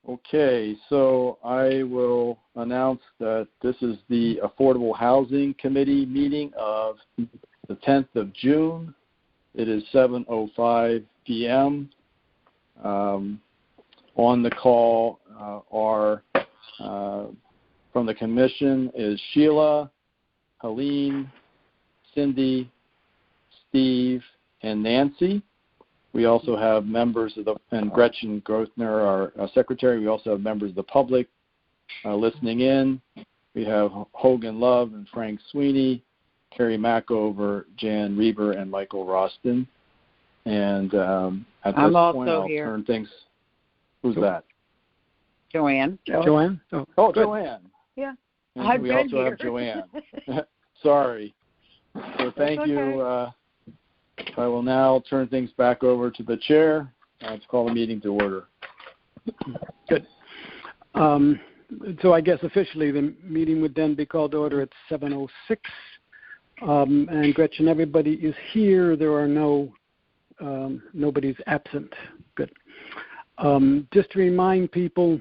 Okay, so I will announce that this is the Affordable Housing Committee meeting of the 10th of June. It is 7:05 p.m. On the call are from the commission is Sheila, Helene, Cindy, Steve, and Nancy. We also have members of and Gretchen Grothner, our secretary. We also have members of the public listening in. We have Hogan Love and Frank Sweeney, Carrie Mackover, Jan Reber, and Michael Roston. And at this point, I'll turn things. Who's that? Joanne. Joanne? Oh, Joanne. Yeah. And we also have Joanne. Sorry. So thank you. I will now turn things back over to the chair to call the meeting to order. Good. So I guess officially the meeting would then be called to order at 7:06. And Gretchen, everybody is here. There are nobody's absent. Good. Just to remind people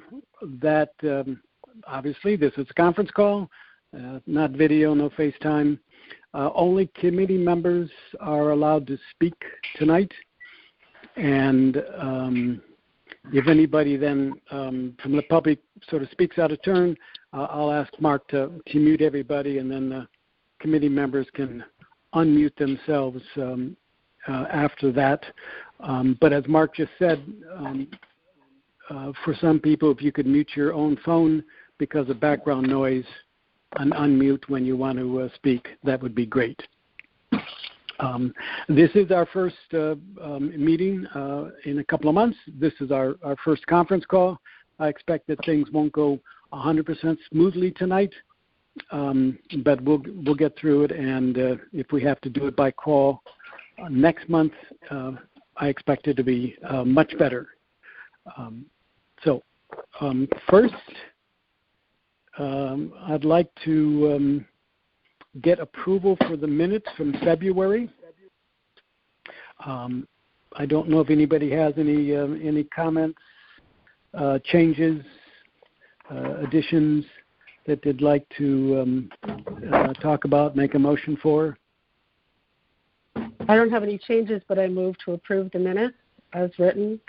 that obviously this is a conference call, not video, no FaceTime. Only committee members are allowed to speak tonight. And if anybody then from the public sort of speaks out of turn, I'll ask Mark to mute everybody, and then the committee members can unmute themselves after that. But as Mark just said, for some people, if you could mute your own phone because of background noise and unmute when you want to speak, that would be great. This is our first meeting in a couple of months. This is our first conference call. I expect that things won't go 100% smoothly tonight, but we'll get through it. And if we have to do it by call next month, I expect it to be much better. First, I'd like to get approval for the minutes from February. I don't know if anybody has any comments, changes, additions that they'd like to talk about, make a motion for. I don't have any changes, but I move to approve the minutes as written.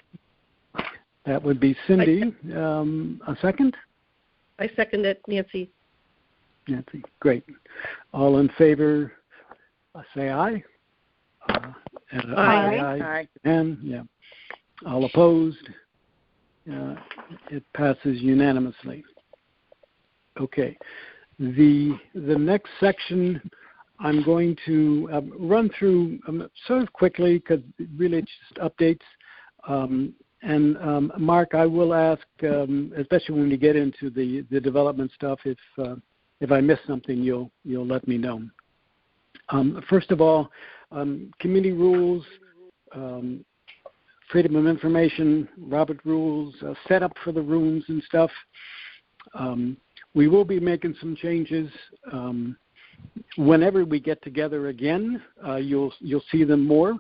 That would be Cindy. A second? I second it, Nancy. Nancy, great. All in favor, say aye. Aye. And yeah, all opposed. It passes unanimously. Okay. The next section I'm going to run through sort of quickly because really it's just updates. And Mark, I will ask, especially when we get into the development stuff, if I miss something, you'll let me know. First of all, committee rules, freedom of information, Robert rules, setup for the rooms and stuff. We will be making some changes. Whenever we get together again, you'll see them more.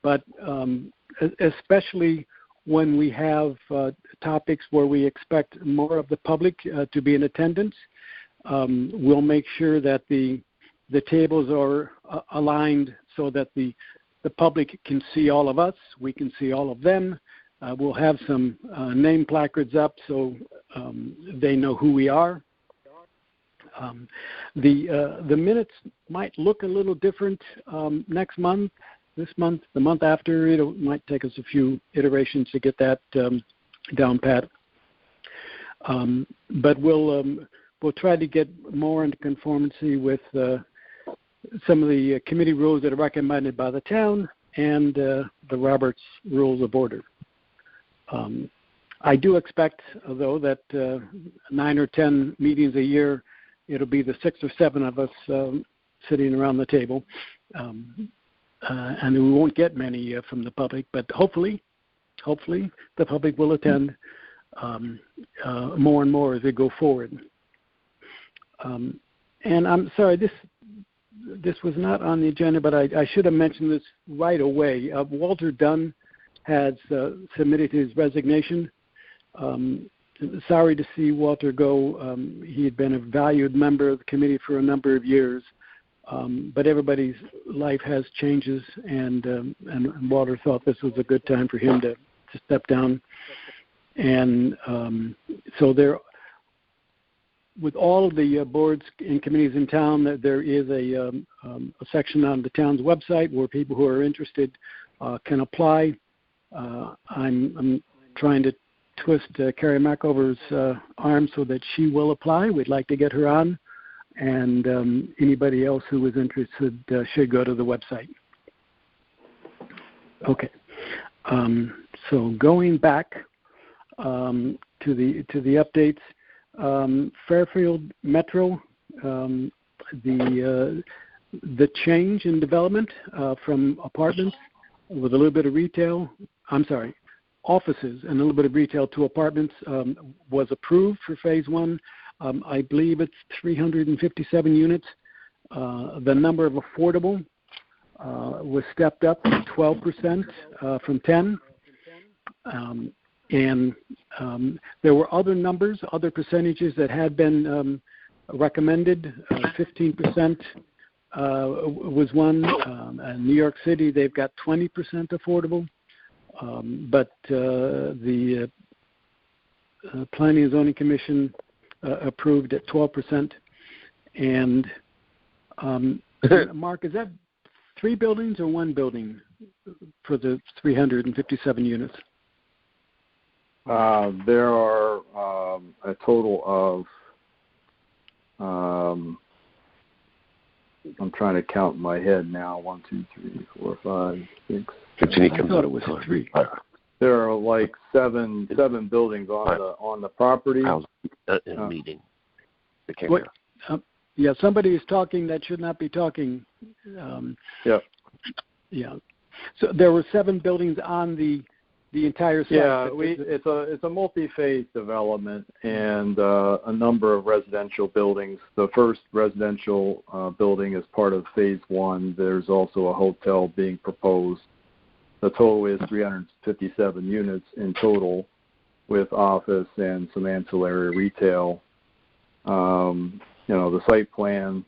But especially when we have topics where we expect more of the public to be in attendance, we'll make sure that the tables are aligned so that the public can see all of us, we can see all of them. We'll have some name placards up so they know who we are. The minutes might look a little different next month. This month, the month after, it might take us a few iterations to get that down pat. But we'll try to get more into conformity with some of the committee rules that are recommended by the town and the Roberts Rules of Order. I do expect, though, that 9 or 10 meetings a year, it'll be the 6 or 7 of us sitting around the table. And we won't get many from the public, but hopefully the public will attend more and more as we go forward. And I'm sorry, this was not on the agenda, but I should have mentioned this right away. Walter Dunn has submitted his resignation, Sorry to see Walter go. He had been a valued member of the committee for a number of years, but everybody's life has changes, and Walter thought this was a good time for him to step down. And so there, with all of the boards and committees in town, there is a section on the town's website where people who are interested can apply. I'm trying to twist Carrie Mackover's arm so that she will apply. We'd like to get her on, and anybody else who is interested should go to the website. Okay. So going back to the updates, Fairfield Metro, the change in development from apartments with a little bit of retail. Offices and a little bit of retail to apartments was approved for phase one. I believe it's 357 units. The number of affordable was stepped up to 12% from 10%. And there were other numbers, other percentages that had been recommended. 15% was one. In New York City, they've got 20% affordable. But the Planning and Zoning Commission approved at 12%. And Mark, is that 3 buildings or 1 building for the 357 units? There are a total of, I'm trying to count in my head now, 1, 2, 3, 4, 5, 6. I thought it was 3. There are like seven buildings on the property. In a meeting. Yeah, somebody is talking that should not be talking. Yeah. Yeah. So there were 7 buildings on the entire site. Yeah, it's a multi-phase development and a number of residential buildings. The first residential building is part of phase 1. There's also a hotel being proposed. The total is 357 units in total, with office and some ancillary retail. The site plan,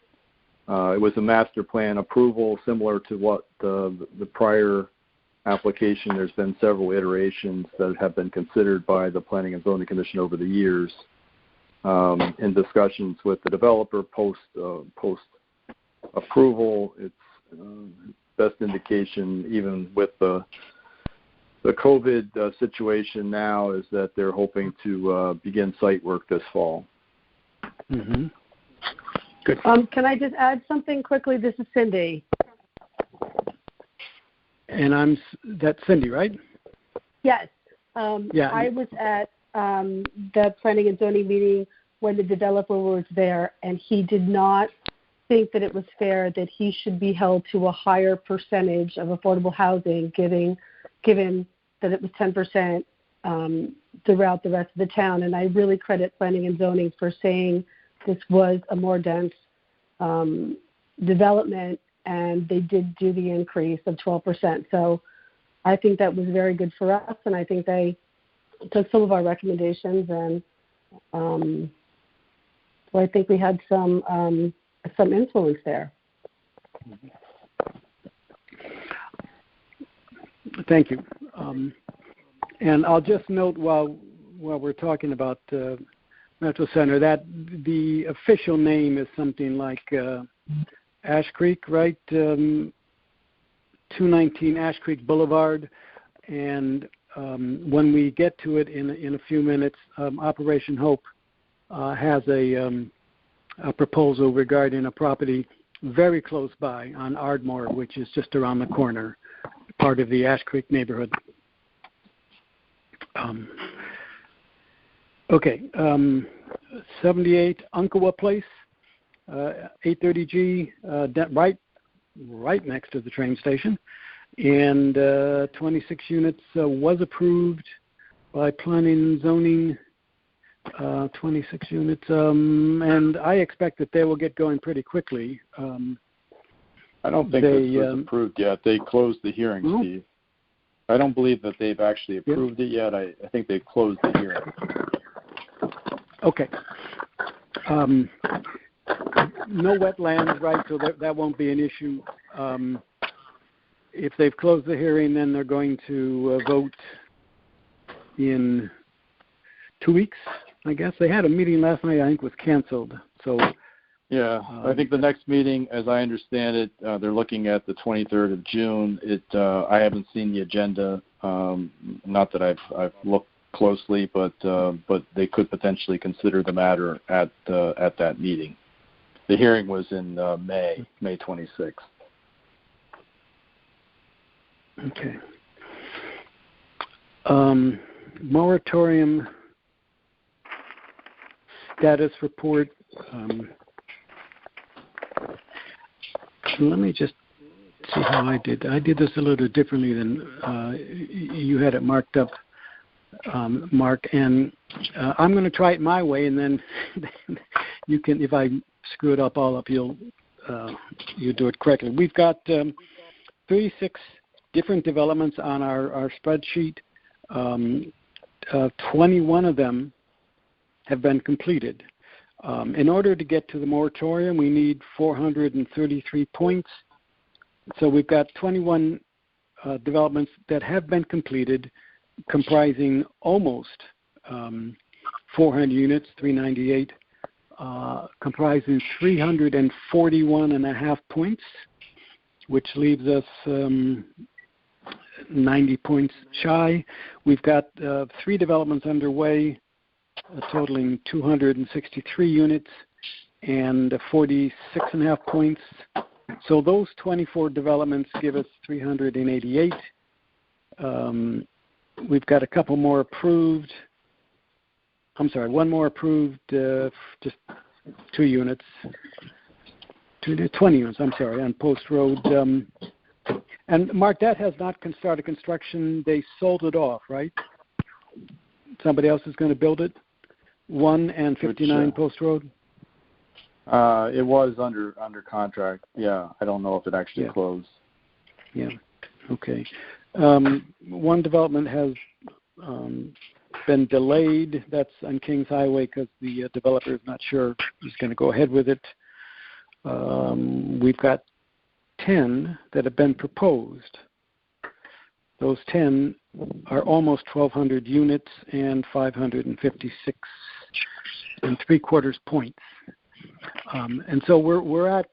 it was a master plan approval similar to what the prior application. There's been several iterations that have been considered by the Planning and Zoning Commission over the years in discussions with the developer post approval. It's best indication, even with the COVID situation now, is that they're hoping to begin site work this fall. Mm-hmm. Good. Can I just add something quickly? This is Cindy. And that's Cindy, right? Yes. Yeah. I was at the Planning and Zoning meeting when the developer was there, and he did not think that it was fair that he should be held to a higher percentage of affordable housing, given that it was 10% throughout the rest of the town. And I really credit Planning and Zoning for saying this was a more dense development, and they did do the increase of 12%. So I think that was very good for us, and I think they took some of our recommendations, and so I think we had some influence there. Thank you. And I'll just note while we're talking about Metro Center that the official name is something like Ash Creek, right? 219 Ash Creek Boulevard. And when we get to it in a few minutes, Operation Hope has a proposal regarding a property very close by on Ardmore, which is just around the corner, part of the Ash Creek neighborhood. Okay, 78 Unkawa Place, 830G, right next to the train station, and 26 units was approved by Planning and Zoning. 26 units, and I expect that they will get going pretty quickly. I don't think this was approved yet. They closed the hearing, Steve. I don't believe that they've actually approved it yet. I think they've closed the hearing. Okay. No wetlands, right? So that won't be an issue. If they've closed the hearing, then they're going to vote in 2 weeks, I guess. They had a meeting last night, I think was canceled. So yeah, I think the next meeting, as I understand it, they're looking at the 23rd of June. I haven't seen the agenda, not that I've looked closely, but they could potentially consider the matter at that meeting. The hearing was in May 26th. Okay. Moratorium status report. Let me just see how I did. I did this a little differently than you had it marked up, Mark. And I'm going to try it my way, and then you can, if I screw it up all up, you do it correctly. We've got 36 different developments on our spreadsheet. 21 of them have been completed. In order to get to the moratorium, we need 433 points. So we've got 21 developments that have been completed, comprising almost 400 units, 398, comprising 341.5 points, which leaves us 90 points shy. We've got 3 developments underway, totaling 263 units and 46.5 points. So those 24 developments give us 388. We've got a couple more approved. I'm sorry, one more approved, just 2 units. 20 units, I'm sorry, on Post Road. And Mark, that has not started construction. They sold it off, right? Somebody else is going to build it? 1 and 59 Post Road? It was under contract. Yeah, I don't know if it actually closed. Yeah, okay. One development has been delayed. That's on Kings Highway because the developer is not sure he's going to go ahead with it. We've got 10 that have been proposed. Those 10 are almost 1,200 units and 556 3/4 points. And so we're at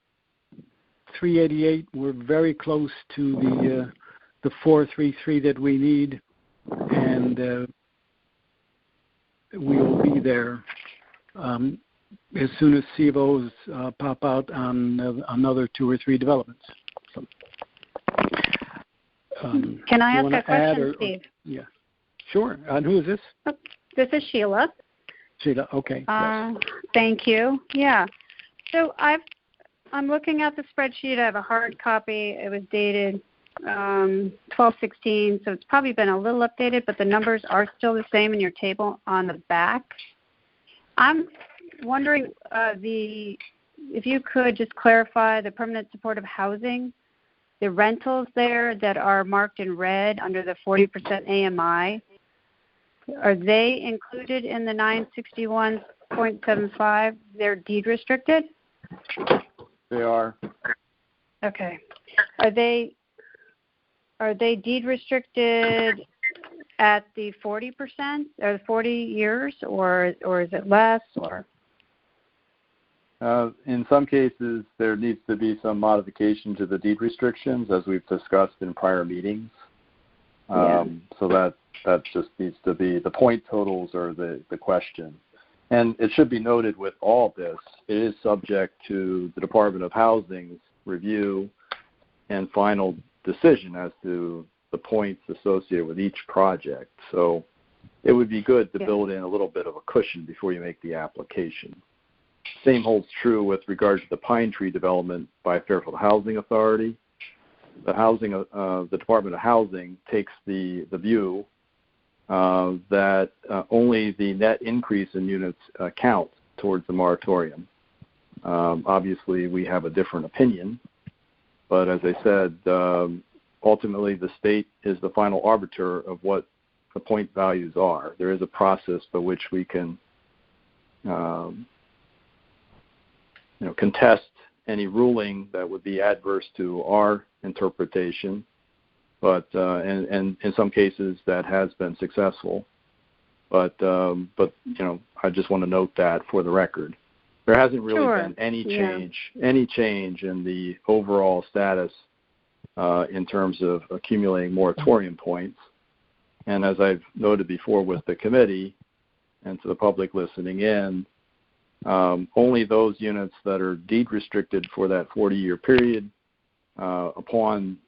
388. We're very close to the 433 that we need, and we will be there as soon as CVOs pop out on another 2 or 3 developments. So, can I ask a question, Steve? Yeah, sure. And who is this? This is Sheila. Sheila, okay. Yes. Thank you. Yeah. So I'm looking at the spreadsheet. I have a hard copy. It was dated 12/16, so it's probably been a little updated, but the numbers are still the same in your table on the back. I'm wondering if you could just clarify the permanent supportive housing, the rentals there that are marked in red under the 40% AMI, are they included in the 961.75? They're deed restricted? They are. Okay. Are they deed restricted at the 40% or 40 years, or is it less? Or in some cases, there needs to be some modification to the deed restrictions, as we've discussed in prior meetings. So that just needs to be, the point totals are the question. And it should be noted with all this, it is subject to the Department of Housing's review and final decision as to the points associated with each project. So it would be good to build in a little bit of a cushion before you make the application. Same holds true with regard to the Pine Tree development by Fairfield Housing Authority. The Department of Housing takes the view that only the net increase in units count towards the moratorium. Obviously, we have a different opinion, but as I said, ultimately the state is the final arbiter of what the point values are. There is a process by which we can contest any ruling that would be adverse to our interpretation, but and in some cases that has been successful. But I just want to note that for the record, there hasn't really been any change in the overall status in terms of accumulating moratorium points. And as I've noted before with the committee and to the public listening in, only those units that are deed restricted for that 40-year period, upon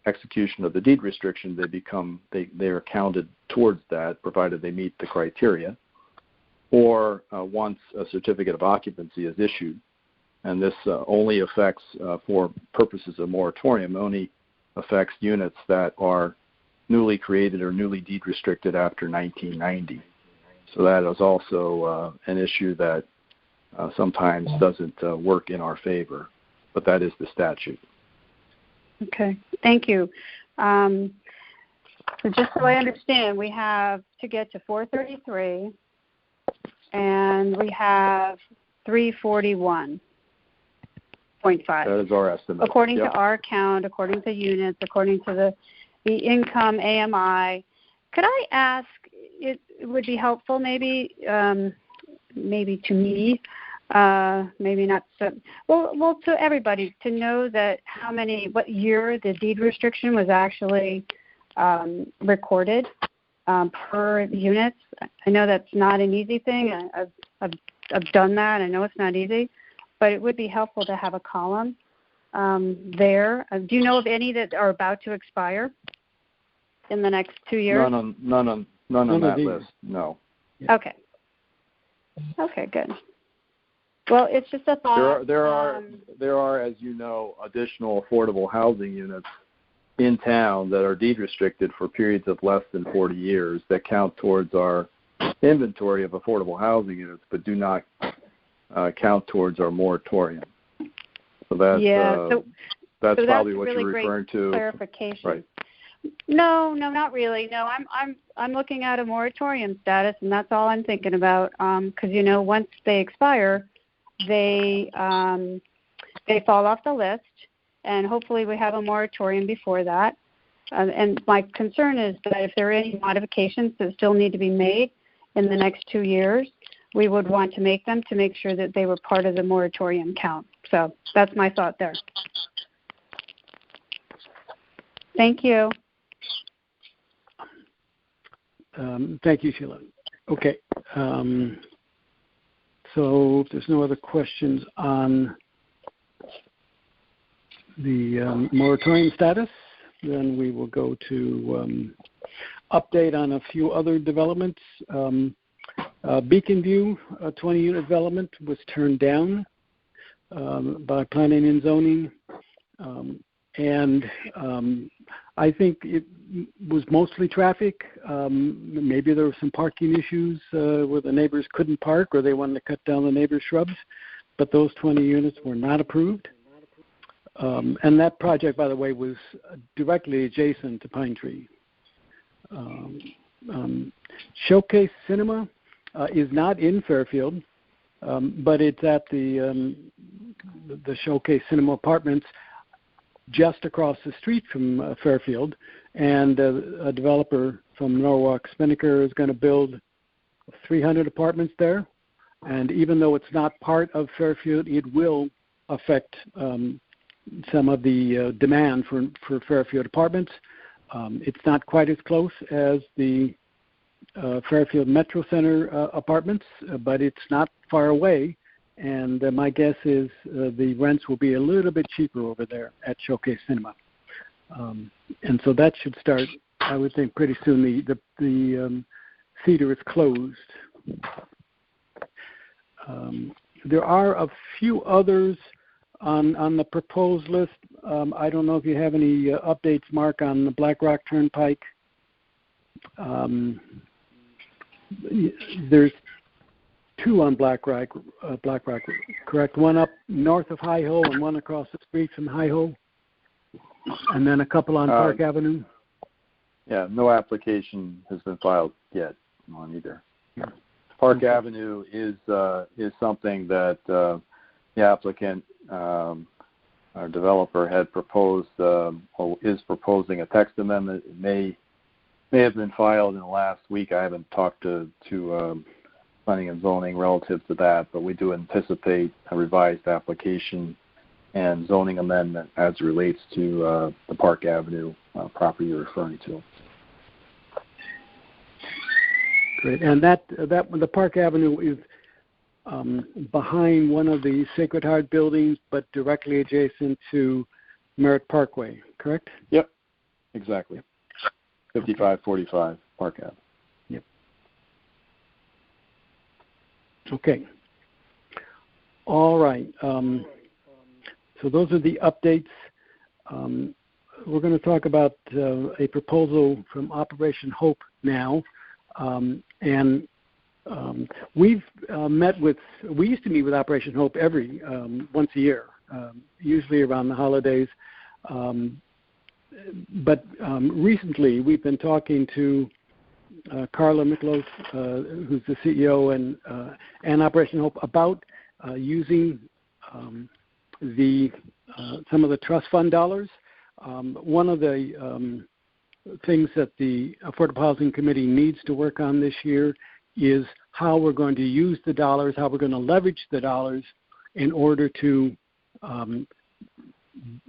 execution of the deed restriction, they are counted towards that, provided they meet the criteria, or once a certificate of occupancy is issued. And this only affects, for purposes of moratorium, only affects units that are newly created or newly deed restricted after 1990. So that is also an issue that sometimes doesn't work in our favor, but that is the statute. Okay, thank you. So just so I understand, we have to get to 433, and we have 341.5. That is our estimate. According to our count, according to units, according to the income AMI. Could I ask, it would be helpful maybe to me, maybe not so, well to everybody, to know that what year the deed restriction was actually recorded per units. I know that's not an easy thing. I've done that. I know it's not easy, but it would be helpful to have a column there. Do you know of any that are about to expire in the next 2 years? None on that list. No. Okay. Okay, good. Well, it's just a thought. There are, as you know, additional affordable housing units in town that are deed restricted for periods of less than 40 years that count towards our inventory of affordable housing units, but do not count towards our moratorium. So that's probably what you're referring to. Clarification. Right. No, not really. No, I'm looking at a moratorium status, and that's all I'm thinking about. Because once they expire, they fall off the list, and hopefully we have a moratorium before that. And my concern is that if there are any modifications that still need to be made in the next 2 years, we would want to make them to make sure that they were part of the moratorium count. So that's my thought there. Thank you. Thank you, Sheila. Okay. So if there's no other questions on the moratorium status, then we will go to update on a few other developments. Beacon View, a 20-unit development, was turned down by Planning and Zoning. And I think it was mostly traffic. Maybe there were some parking issues where the neighbors couldn't park or they wanted to cut down the neighbors' shrubs, but those 20 units were not approved. And that project, by the way, was directly adjacent to Pine Tree. Showcase Cinema is not in Fairfield, but it's at the Showcase Cinema Apartments just across the street from Fairfield, and a developer from Norwalk Spinnaker is going to build 300 apartments there. And even though it's not part of Fairfield, it will affect some of the demand for Fairfield apartments. It's not quite as close as the Fairfield Metro Center apartments, but it's not far away. And my guess is the rents will be a little bit cheaper over there at Showcase Cinema. And so that should start, I would think, pretty soon. The theater is closed. There are a few others on the proposed list. I don't know if you have any updates, Mark, on the Black Rock Turnpike. There's two on Black Rock, correct? One up north of Hi-Ho and one across the street from Hi-Ho. And then a couple on Park Avenue? Yeah, no application has been filed yet on either. Park Avenue is something that the applicant, our developer, had proposed or is proposing a text amendment. It may have been filed in the last week. I haven't talked to planning and zoning relative to that, but we do anticipate a revised application and zoning amendment as it relates to the Park Avenue property you're referring to. Great. And that the Park Avenue is behind one of the Sacred Heart buildings, but directly adjacent to Merritt Parkway, correct? Yep, exactly. 5545 Park Ave. Yep. Okay. All right. So those are the updates. We're going to talk about a proposal from Operation Hope now. We've met with, we used to meet with Operation Hope every once a year, usually around the holidays. But recently we've been talking to Carla Miklos, who's the CEO and Operation Hope, about using some of the trust fund dollars. One of the things that the Affordable Housing Committee needs to work on this year is how we're going to use the dollars, how we're going to leverage the dollars in order to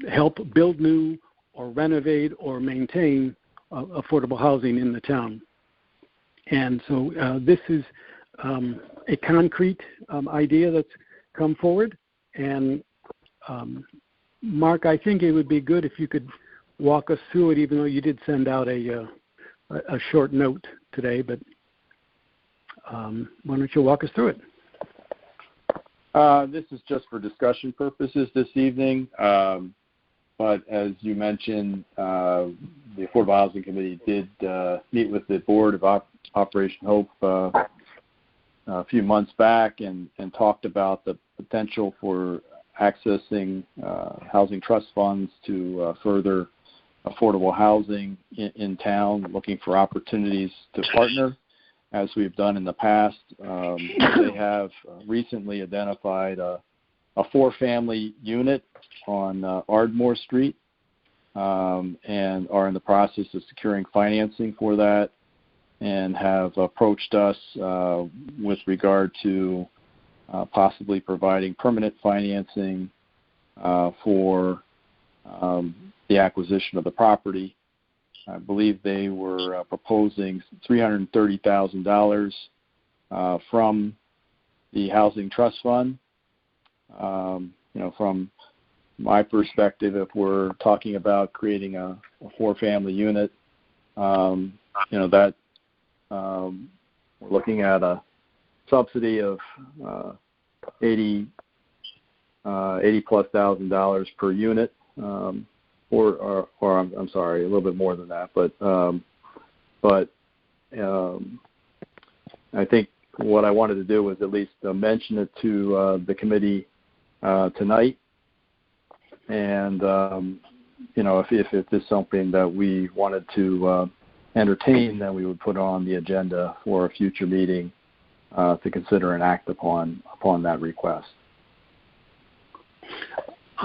help build new or renovate or maintain affordable housing in the town. And so this is a concrete idea that's come forward. And Mark, I think it would be good if you could walk us through it, even though you did send out a short note today. But why don't you walk us through it? This is just for discussion purposes this evening. But as you mentioned, the Affordable Housing Committee did meet with the board of Operation Hope a few months back and talked about the potential for accessing housing trust funds to further affordable housing in town, looking for opportunities to partner, as we've done in the past. They have recently identified a 4-family unit on Ardmore Street and are in the process of securing financing for that, and have approached us with regard to possibly providing permanent financing for the acquisition of the property. I believe they were proposing $330,000 from the Housing Trust Fund. From my perspective, if we're talking about creating a 4-family unit, that we're looking at a subsidy of $80,000+ per unit, or I'm sorry, a little bit more than that. But I think what I wanted to do was at least mention it to the committee tonight, and if it is something that we wanted to entertain, then we would put on the agenda for a future meeting to consider and act upon that request.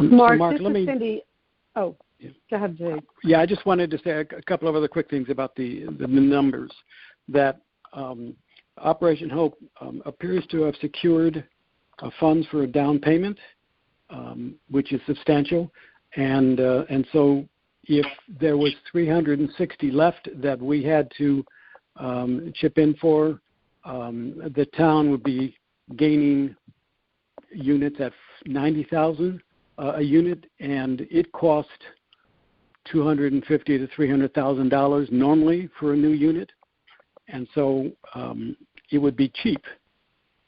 Mark, Mark, this is Cindy. Oh, go ahead, Jay. Yeah, I just wanted to say a couple of other quick things about the numbers. That Operation Hope appears to have secured funds for a down payment, which is substantial, and so if there was $360 left that we had to chip in for, the town would be gaining units at $90,000 a unit, and it cost $250,000 to $300,000 normally for a new unit, and so it would be cheap.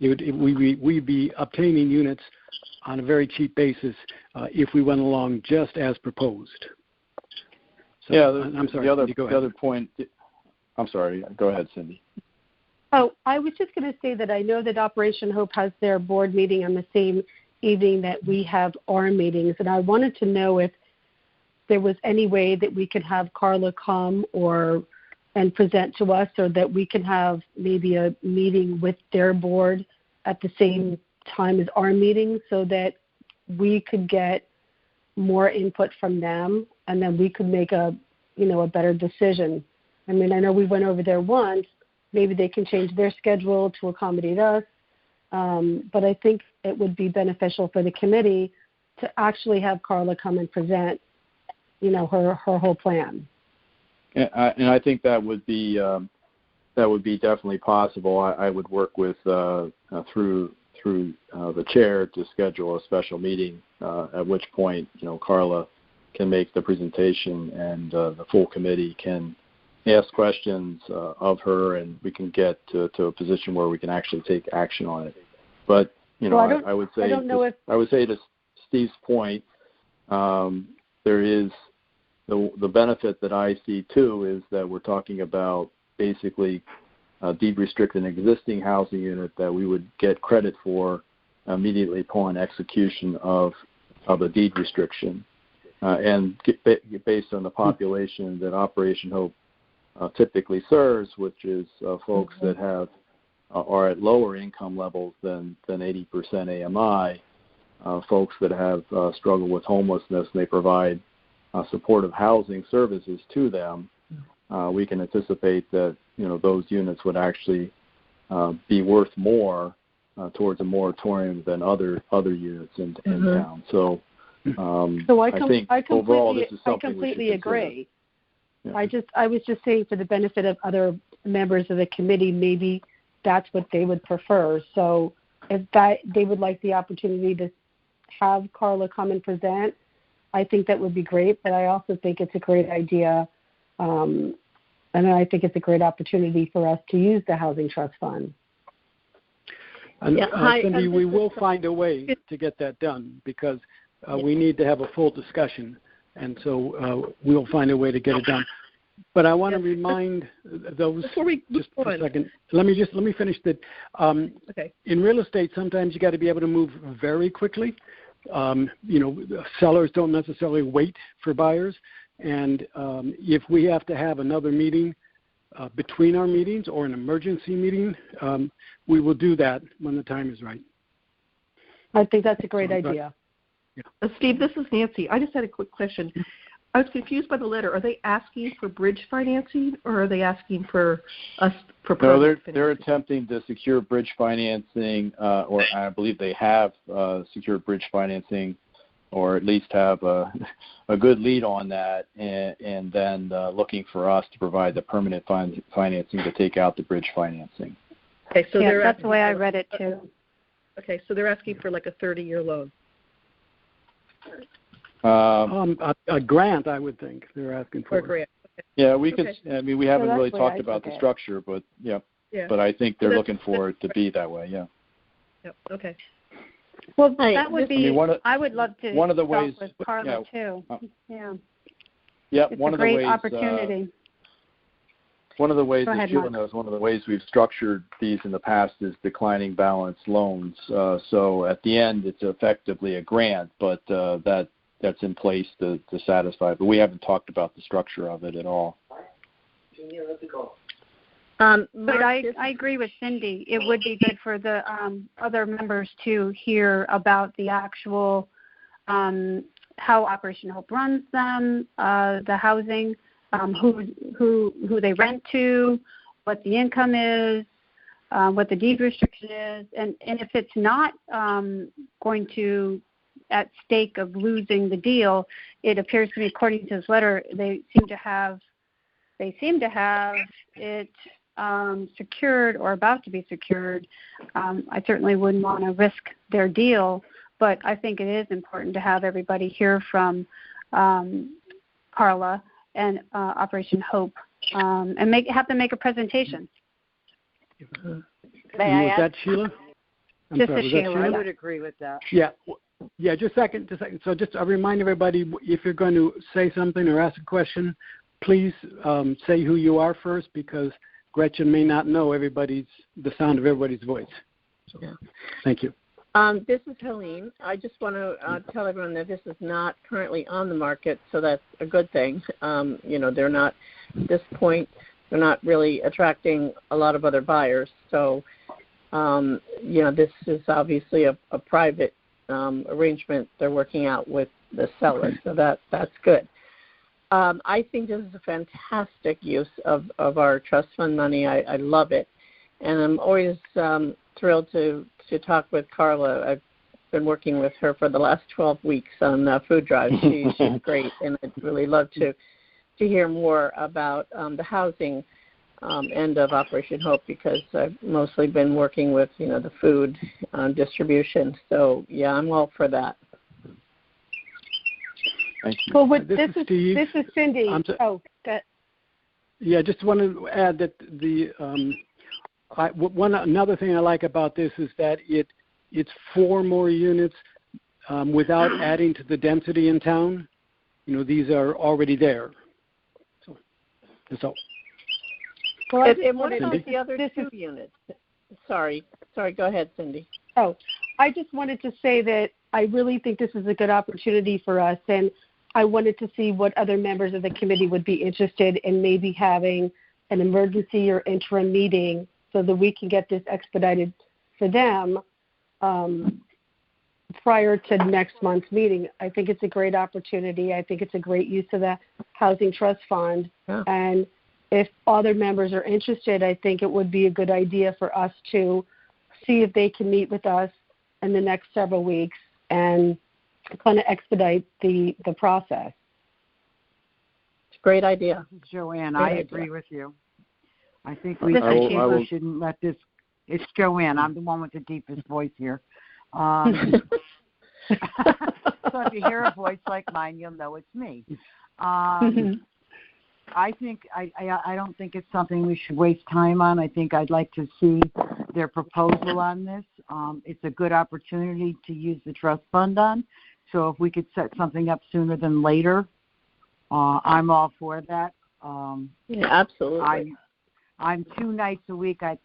We'd be obtaining units on a very cheap basis if we went along just as proposed. So, yeah, I'm sorry. The other point. I'm sorry. Go ahead, Cindy. Oh, I was just going to say that I know that Operation Hope has their board meeting on the same evening that we have our meetings, and I wanted to know if there was any way that we could have Carla come and present to us, or that we can have maybe a meeting with their board at the same time as our meeting, so that we could get more input from them, and then we could make a better decision. I mean, I know we went over there once. Maybe they can change their schedule to accommodate us. But I think it would be beneficial for the committee to actually have Carla come and present, her whole plan. And I think that would be definitely possible. I would work with through the chair to schedule a special meeting, at which point Carla can make the presentation, and the full committee can ask questions of her, and we can get to a position where we can actually take action on it. But I would say to Steve's point, there is the benefit that I see too is that we're talking about basically deed restrict an existing housing unit that we would get credit for immediately upon execution of a deed restriction, and based on the population that Operation Hope typically serves, which is folks that are at lower income levels than 80% AMI, folks that have struggled with homelessness, and they provide supportive housing services to them. We can anticipate that those units would actually be worth more towards a moratorium than other units in town. So I think overall this is something I completely agree. Yeah. I was just saying, for the benefit of other members of the committee, maybe that's what they would prefer. So if they would like the opportunity to have Carla come and present, I think that would be great. But I also think it's a great idea, and I think it's a great opportunity for us to use the Housing Trust Fund. And Cindy, we will find a way to get that done, because we need to have a full discussion. And so we'll find a way to get it done. But I want to remind those, just for a second. Let me finish that. Okay. In real estate, sometimes you got to be able to move very quickly. Sellers don't necessarily wait for buyers. And if we have to have another meeting between our meetings, or an emergency meeting, we will do that when the time is right. I think that's a great idea. Yeah. Steve, this is Nancy. I just had a quick question. I was confused by the letter. Are they asking for bridge financing, or are they asking for us for project financing? They're attempting to secure bridge financing, or I believe they have secured bridge financing, or at least have a good lead on that, and then looking for us to provide the permanent financing to take out the bridge financing. Okay, so that's the way I read it too. Okay, so they're asking for like a 30-year loan. A grant, I would think they're asking for. Or grant. Okay. Yeah, we could. I mean, we haven't really talked I about the structure, but yeah. But I think they're looking for it to be that way. Yeah. Yep. Okay. Well, that would be. I would love to. One of the ways with Carla too. Yeah. It's one a of the great ways. opportunity. One of the ways that Sheila knows, one of the ways we've structured these in the past is declining balance loans. So at the end, it's effectively a grant, but that's in place to satisfy. But we haven't talked about the structure of it at all. But I agree with Cindy. It would be good for the other members to hear about the actual how Operation Hope runs them, the housing, who they rent to, what the income is, what the deed restriction is, and if it's not going to at stake of losing the deal, it appears to me, according to this letter, they seem to have it secured or about to be secured. I certainly wouldn't want to risk their deal, but I think it is important to have everybody hear from Carla and Operation Hope, and have them make a presentation. Was that Sheila? I would agree with that. Yeah. Just a second. So just I remind everybody, if you're going to say something or ask a question, please say who you are first, because Gretchen may not know the sound of everybody's voice. So, thank you. This is Helene. I just want to tell everyone that this is not currently on the market, so that's a good thing. They're not, at this point, they're not really attracting a lot of other buyers. So, this is obviously a private arrangement they're working out with the seller, so that's good. I think this is a fantastic use of our trust fund money. I love it, and I'm always thrilled to talk with Carla. I've been working with her for the last 12 weeks on food drives. She's great, and I'd really love to hear more about the housing end of Operation Hope, because I've mostly been working with the food distribution. So yeah, I'm all for that. Thank you. Well, this is Steve. This is Cindy. Yeah, just wanted to add that another thing I like about this is that it's 4 more units without adding to the density in town. These are already there. So that's all. Well, and what about the other 2 units? Sorry, go ahead, Cindy. Oh, I just wanted to say that I really think this is a good opportunity for us, and I wanted to see what other members of the committee would be interested in maybe having an emergency or interim meeting so that we can get this expedited for them prior to next month's meeting. I think it's a great opportunity. I think it's a great use of the Housing Trust Fund. Yeah. And if other members are interested, I think it would be a good idea for us to see if they can meet with us in the next several weeks and kind of expedite the process. It's a great idea. Joanne, great I idea. agree with you. I think we shouldn't let this. It's Joanne. I'm the one with the deepest voice here. So if you hear a voice like mine, you'll know it's me. I think I don't think it's something we should waste time on. I think I'd like to see their proposal on this. It's a good opportunity to use the trust fund on. So if we could set something up sooner than later, I'm all for that. Yeah, absolutely. I'm 2 nights a week. I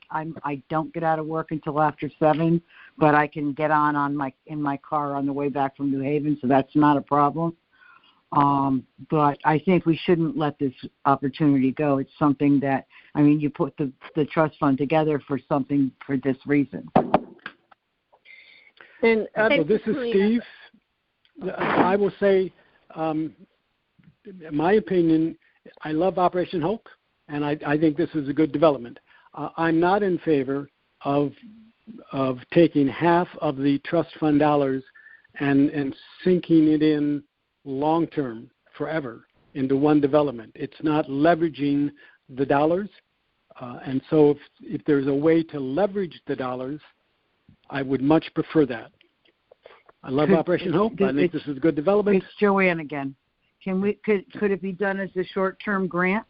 don't get out of work until after 7, but I can get in my car on the way back from New Haven, so that's not a problem. But I think we shouldn't let this opportunity go. It's something that, you put the trust fund together for something for this reason. And so this is Steve. I will say, in my opinion, I love Operation Hope, and I think this is a good development. I'm not in favor of taking half of the trust fund dollars and sinking it in long-term, forever, into one development. It's not leveraging the dollars. And so if there's a way to leverage the dollars, I would much prefer that. I love Operation Hope. I think this is a good development. It's Joanne again. Could it be done as a short-term grant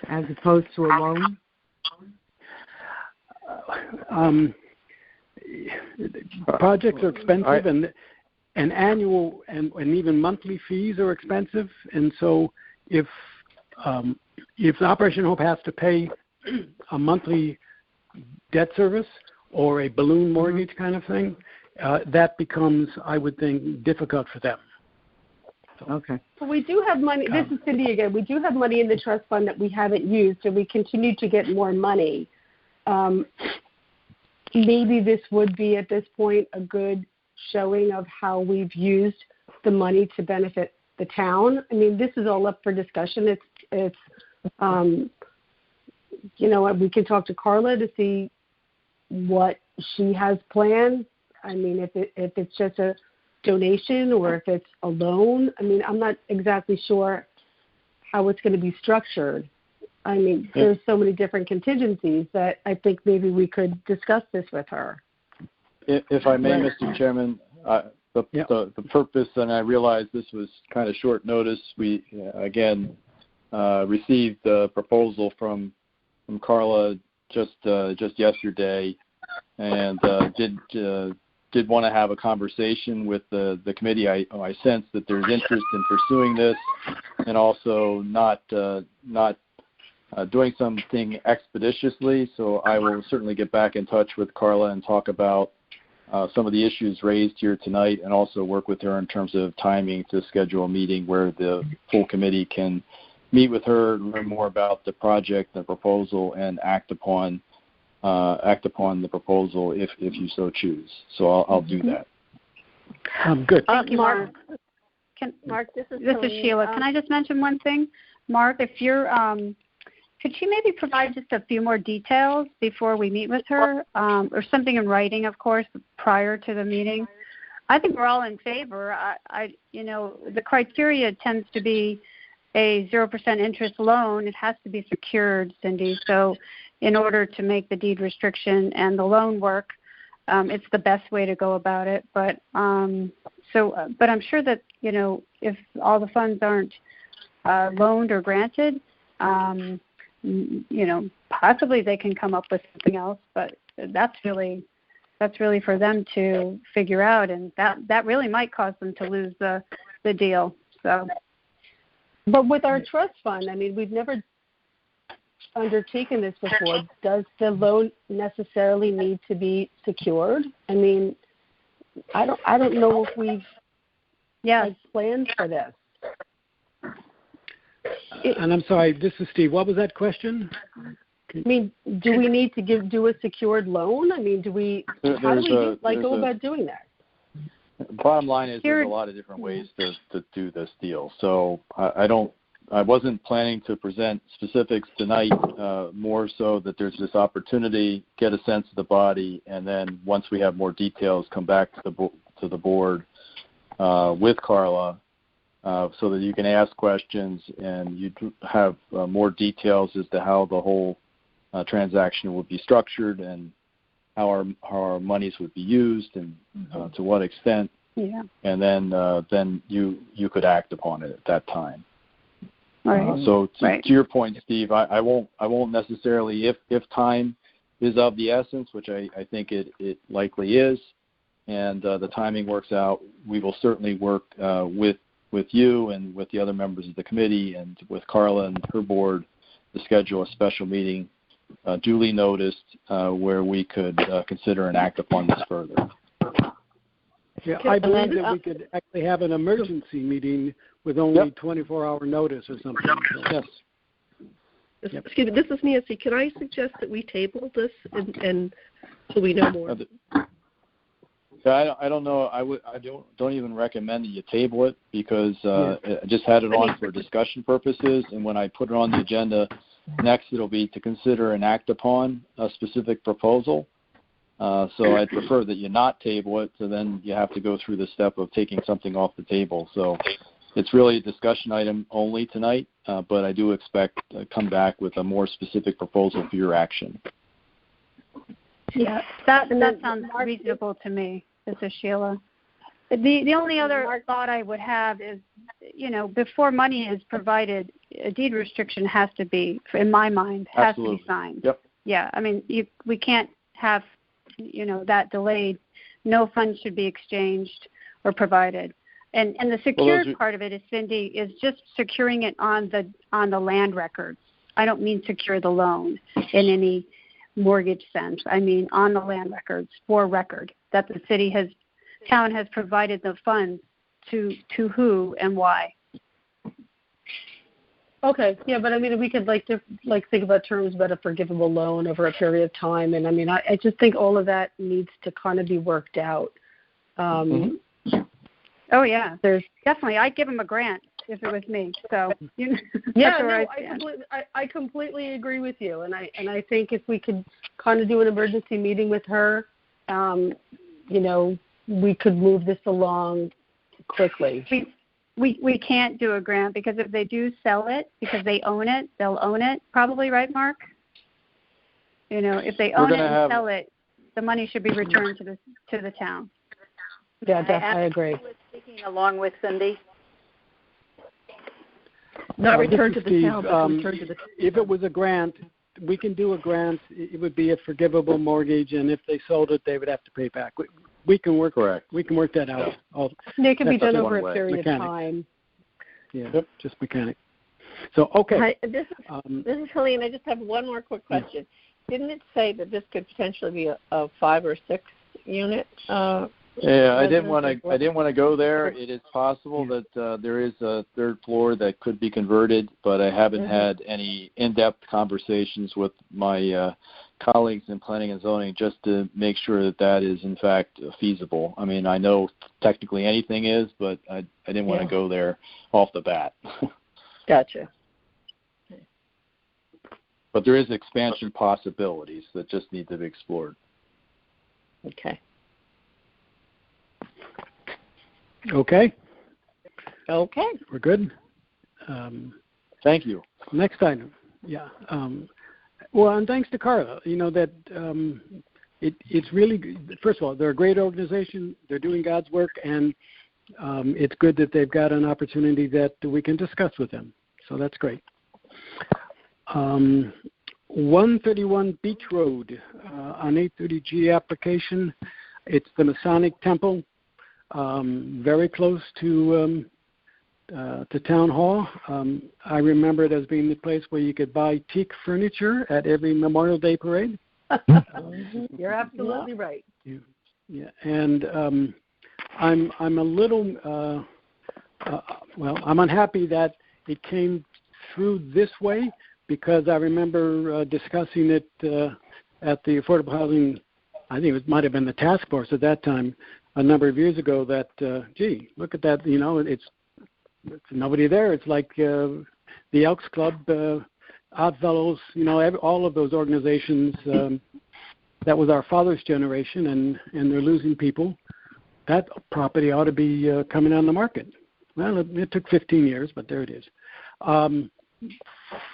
as opposed to a loan? Projects are expensive, and annual and even monthly fees are expensive. And so if Operation Hope has to pay a monthly debt service or a balloon mortgage kind of thing, that becomes, I would think, difficult for them. So, okay. So we do have money. This is Cindy again. We do have money in the trust fund that we haven't used, and we continue to get more money. Maybe this would be, at this point, a good showing of how we've used the money to benefit the town. This is all up for discussion. It's we can talk to Carla to see what she has planned. If it's just a donation or if it's a loan. I'm not exactly sure how it's going to be structured. There's so many different contingencies that I think maybe we could discuss this with her. If I may, Mr. Chairman, the purpose, and I realize this was kind of short notice, we, again, received the proposal from Carla just yesterday, and did want to have a conversation with the committee. I sense that there's interest in pursuing this, and also not doing something expeditiously, so I will certainly get back in touch with Carla and talk about some of the issues raised here tonight, and also work with her in terms of timing to schedule a meeting where the full committee can meet with her, learn more about the project, the proposal, and act upon the proposal if you so choose. So I'll do that. Good. Thank you, Mark. Mark, this is Sheila. Can I just mention one thing? Mark, if you're, could she maybe provide just a few more details before we meet with her, or something in writing, of course, prior to the meeting? I think we're all in favor. The criteria tends to be a 0% interest loan. It has to be secured, Cindy. So in order to make the deed restriction and the loan work, it's the best way to go about it. But but I'm sure that, if all the funds aren't loaned or granted, possibly they can come up with something else. But that's really for them to figure out, and that really might cause them to lose the deal. So. But with our trust fund, we've never undertaken this before. Does the loan necessarily need to be secured? I don't know if we've planned for this. And I'm sorry, this is Steve. What was that question? Do we need to do a secured loan? How do we go about doing that? Bottom line is there's a lot of different ways to do this deal. So I wasn't planning to present specifics tonight, more so that there's this opportunity, get a sense of the body, and then once we have more details, come back to the board with Carla, so that you can ask questions and you have more details as to how the whole transaction would be structured and how our monies would be used and to what extent. Yeah. And then you could act upon it at that time. Right. To your point, Steve, I won't necessarily, if time is of the essence, which I think it likely is, and the timing works out, we will certainly work with you and with the other members of the committee and with Carla and her board to schedule a special meeting duly noticed where we could consider and act upon this further. Yeah, I believe that we could actually have an emergency meeting with only 24-hour notice or something. Yes. Excuse me, this is Nancy. Can I suggest that we table this and so we know more? I don't know. I don't even recommend that you table it because I just had it on for discussion purposes, and when I put it on the agenda next, it'll be to consider and act upon a specific proposal. So I'd prefer that you not table it, so then you have to go through the step of taking something off the table. So it's really a discussion item only tonight, but I do expect to come back with a more specific proposal for your action. Yeah, that sounds reasonable to me. This is Sheila. The only other thought I would have is, before money is provided, a deed restriction has to be, in my mind, has to be signed. Yep. Yeah, we can't have, that delayed. No funds should be exchanged or provided. And the secured part of it is, Cindy, is just securing it on the land records. I don't mean secure the loan in any mortgage sense. I mean on the land records, for record, that the town has provided the funds to who and why. Okay, yeah, but we could think about terms about a forgivable loan over a period of time, and I just think all of that needs to kind of be worked out. Oh yeah, there's definitely. I'd give him a grant if it was me. So I completely agree with you, and I think if we could kind of do an emergency meeting with her, we could move this along quickly. We can't do a grant because if they do sell it, because they own it, they'll own it. Probably, right, Mark? If they own it and sell it, the money should be returned to the town. Yeah, I agree. Speaking along with Cindy. Not return to the town, but return to the town. If it was a grant, we can do a grant. It would be a forgivable mortgage, and if they sold it, they would have to pay back. We can work. Correct. We can work that out. It can be done over a period of time. Yeah, just mechanic. So, okay. Hi, this is Helene. I just have one more quick question. Didn't it say that this could potentially be a 5 or 6 unit? Yeah, I didn't want to go there. It is possible that there is a third floor that could be converted, but I haven't had any in-depth conversations with my colleagues in planning and zoning just to make sure that that is in fact feasible. I mean, I know technically anything is, but I didn't want to go there off the bat. Gotcha. But there is expansion possibilities that just need to be explored. Okay. Okay. Okay. We're good. Thank you. Next item. Yeah. Well, and thanks to Carla. You know that it's really, first of all, they're a great organization. They're doing God's work, and it's good that they've got an opportunity that we can discuss with them. So that's great. 131 Beach Road, on 830G application. It's the Masonic Temple, very close to Town Hall. I remember it as being the place where you could buy teak furniture at every Memorial Day parade. You're absolutely right. Yeah, and I'm a little I'm unhappy that it came through this way, because I remember discussing it at the Affordable Housing, I think it might have been the task force at that time, a number of years ago, that, gee, look at that, you know, it's nobody there. It's like the Elks Club, Oddfellows, you know, all of those organizations, that was our father's generation, and they're losing people. That property ought to be coming on the market. Well, it took 15 years, but there it is.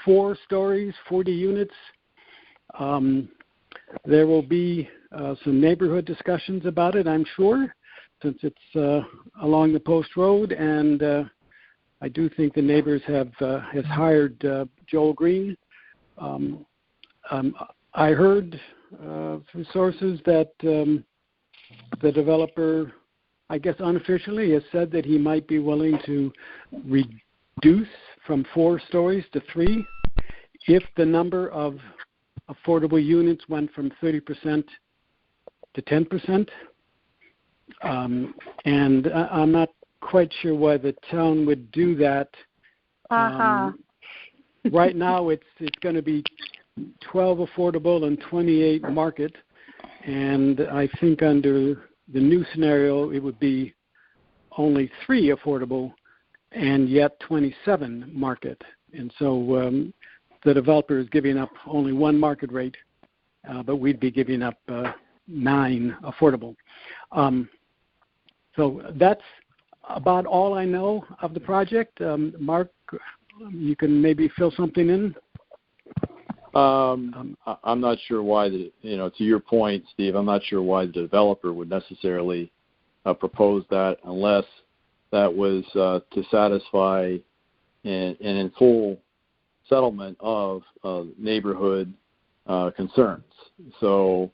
4 stories, 40 units. There will be some neighborhood discussions about it, I'm sure, since it's along the post road, and I do think the neighbors has hired Joel Green. I heard through sources that the developer, I guess unofficially, has said that he might be willing to reduce from 4 stories to 3 if the number of affordable units went from 30% to 10%. And I'm not quite sure why the town would do that. Right now it's going to be 12 affordable and 28 market, and I think under the new scenario it would be only 3 affordable and yet 27 market. And so the developer is giving up only 1 market rate, but we'd be giving up 9 affordable. So that's about all I know of the project. Mark, you can maybe fill something in. I'm not sure why to your point, Steve, I'm not sure why the developer would necessarily propose that unless that was to satisfy an in full settlement of neighborhood concerns. So,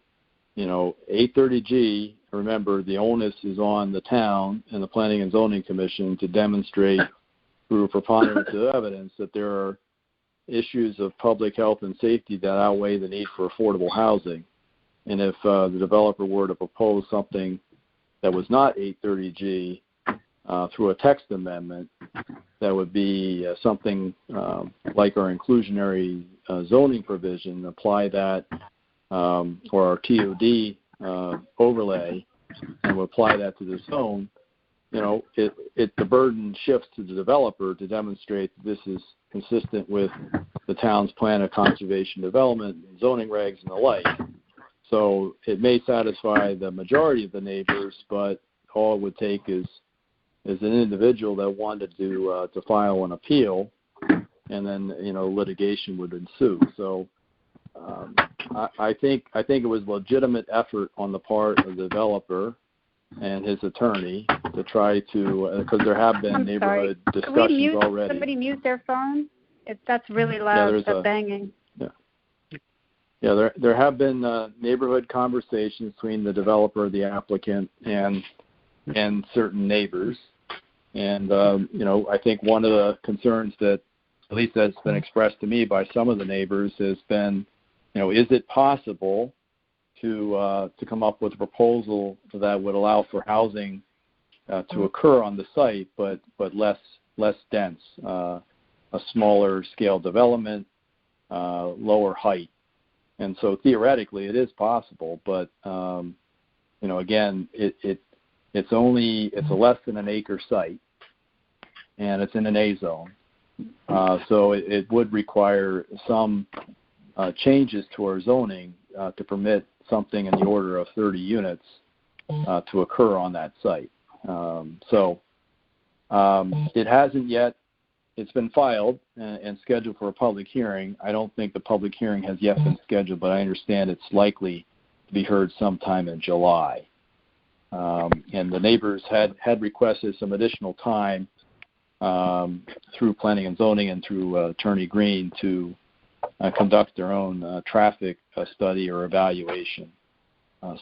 830G, remember, the onus is on the town and the Planning and Zoning Commission to demonstrate through a preponderance of evidence that there are issues of public health and safety that outweigh the need for affordable housing. And if the developer were to propose something that was not 830G through a text amendment, that would be something like our inclusionary zoning provision, apply that or our TOD overlay, and would apply that to the zone, the burden shifts to the developer to demonstrate that this is consistent with the town's plan of conservation development, zoning regs, and the like. So it may satisfy the majority of the neighbors, but all it would take is an individual that wanted to file an appeal, and then litigation would ensue. So I think it was legitimate effort on the part of the developer and his attorney to try to, because there have been neighborhood discussions already. Somebody mute their phone? That's really loud. The banging. Yeah, there have been neighborhood conversations between the developer, the applicant, and certain neighbors. And I think one of the concerns that at least that's been expressed to me by some of the neighbors, has been, is it possible to come up with a proposal that would allow for housing to occur on the site, but less dense, a smaller scale development, lower height. And so theoretically it is possible, but again, it's a less than an acre site, and it's in an A zone. So it would require some changes to our zoning to permit something in the order of 30 units to occur on that site. It hasn't yet. It's been filed and scheduled for a public hearing. I don't think the public hearing has yet been scheduled, but I understand it's likely to be heard sometime in July. And the neighbors had requested some additional time through planning and zoning and through Attorney Green to conduct their own traffic study or evaluation.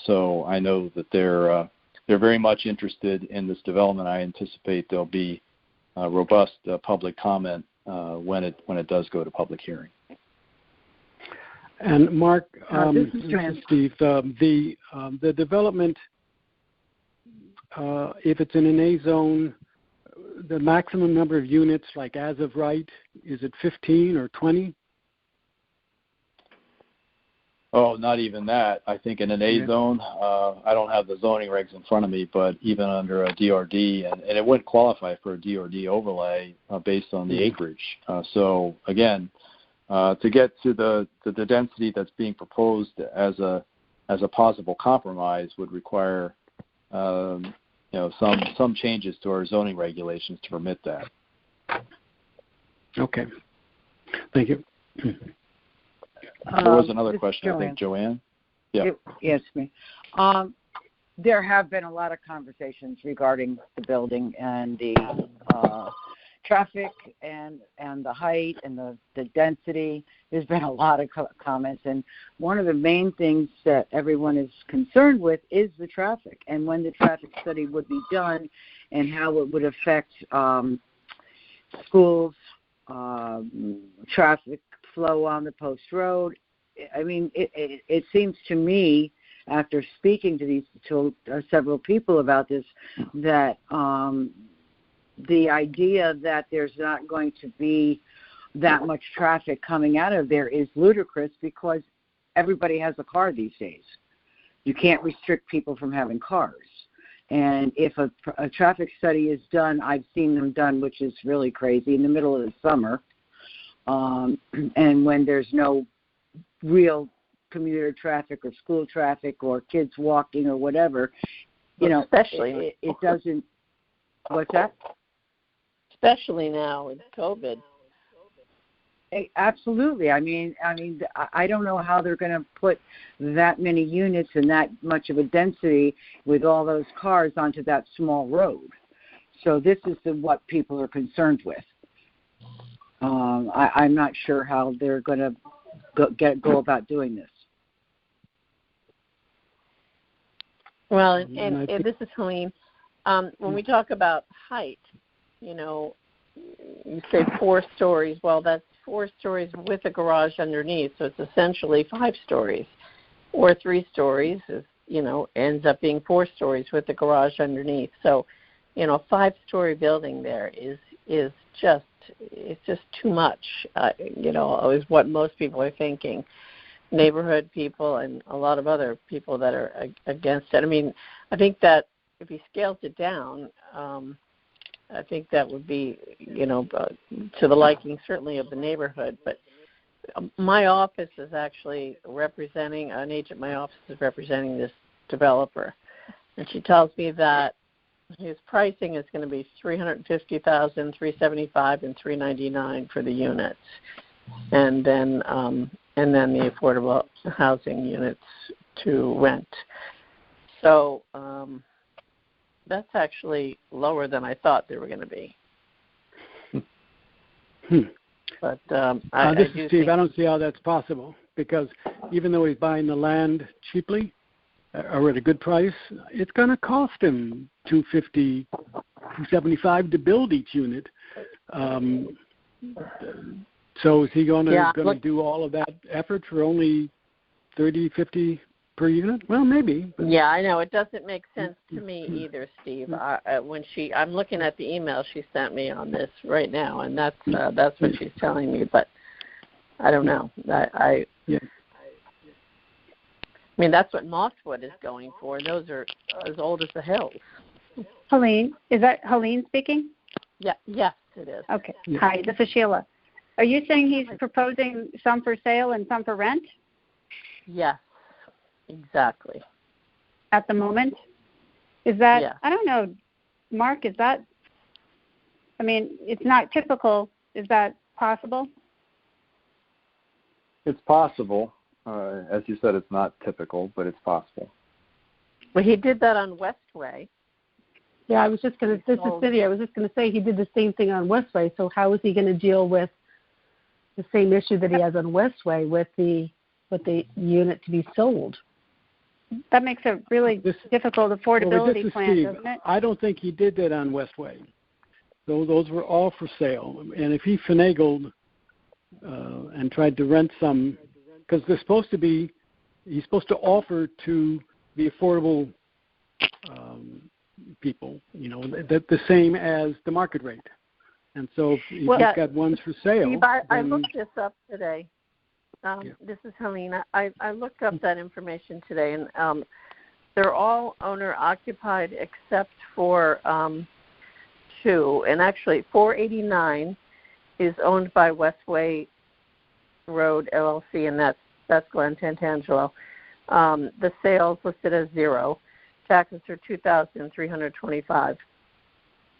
So I know that they're very much interested in this development. I anticipate there'll be robust public comment when it does go to public hearing. And Mark, this is Steve, the development, if it's in an A zone, the maximum number of units, like as of right, is it 15 or 20? Oh, not even that. I think in an A zone, I don't have the zoning regs in front of me, but even under a DRD, and it wouldn't qualify for a DRD overlay based on the acreage. So again, to get to the density that's being proposed as a possible compromise would require some changes to our zoning regulations to permit that. Okay. Thank you. There was another question, I think, Joanne. Yeah. Yes, me. There have been a lot of conversations regarding the building and the traffic and the height and the density. There's been a lot of comments, and one of the main things that everyone is concerned with is the traffic and when the traffic study would be done and how it would affect schools, traffic flow on the post road. I mean, it seems to me, after speaking to several people about this, that the idea that there's not going to be that much traffic coming out of there is ludicrous because everybody has a car these days. You can't restrict people from having cars. And if a traffic study is done, I've seen them done, which is really crazy, in the middle of the summer, and when there's no real commuter traffic or school traffic or kids walking or whatever, especially it doesn't. What's that? Especially now with COVID. Absolutely. I mean, I don't know how they're going to put that many units and that much of a density with all those cars onto that small road. So this is what people are concerned with. I'm not sure how they're going to go about doing this. Well, and this is Helene. When we talk about height, you say 4 stories. Well, that's 4 stories with a garage underneath, so it's essentially 5 stories. Or 3 stories, ends up being 4 stories with the garage underneath. So, a 5-story building there is just too much, is what most people are thinking. Neighborhood people and a lot of other people that are against it. I mean, I think that if he scales it down, I think that would be, to the liking certainly of the neighborhood. But my office is actually representing, an agent in my office is representing this developer. And she tells me that his pricing is going to be $350,000, $375,000, and $399,000 for the units, and then the affordable housing units to rent. So that's actually lower than I thought they were going to be. But this is Steve. I don't see how that's possible because even though he's buying the land cheaply or at a good price, it's going to cost him $250,000, $275,000 to build each unit. So is he going Yeah, to do all of that effort for only 30, 50 per unit? Well, maybe. Yeah, I know. It doesn't make sense to me either, Steve. I'm looking at the email she sent me on this right now, and that's what she's telling me. But I don't know. I mean, that's what Mosswood is going for. Those are as old as the hills. Helene, is that Helene speaking? Yeah. Yes, it is. Okay. Yeah. Hi, this is Sheila. Are you saying he's proposing some for sale and some for rent Yes, exactly. at the moment? Is that, Yeah. I don't know, Mark, is that, I mean, it's not typical. Is that possible? It's possible. As you said, it's not typical, but it's possible. Well, he did that on Westway. Yeah, I was just going to, this is Cindy, I was just going to say he did the same thing on Westway, so how is he going to deal with the same issue that he has on Westway with the unit to be sold? That makes a really difficult affordability plan, Steve. doesn't it? I don't think he did that on Westway. Those were all for sale. And if he finagled and tried to rent some, because he's supposed to offer to the affordable people, the same as the market rate. And so if he's got ones for sale. Steve, I looked this up today. This is Helene. I looked up that information today, and they're all owner-occupied except for two. And actually, 489 is owned by Westway Road LLC, and that's Glen Tantangelo. The sales listed as 0. Taxes are $2,325.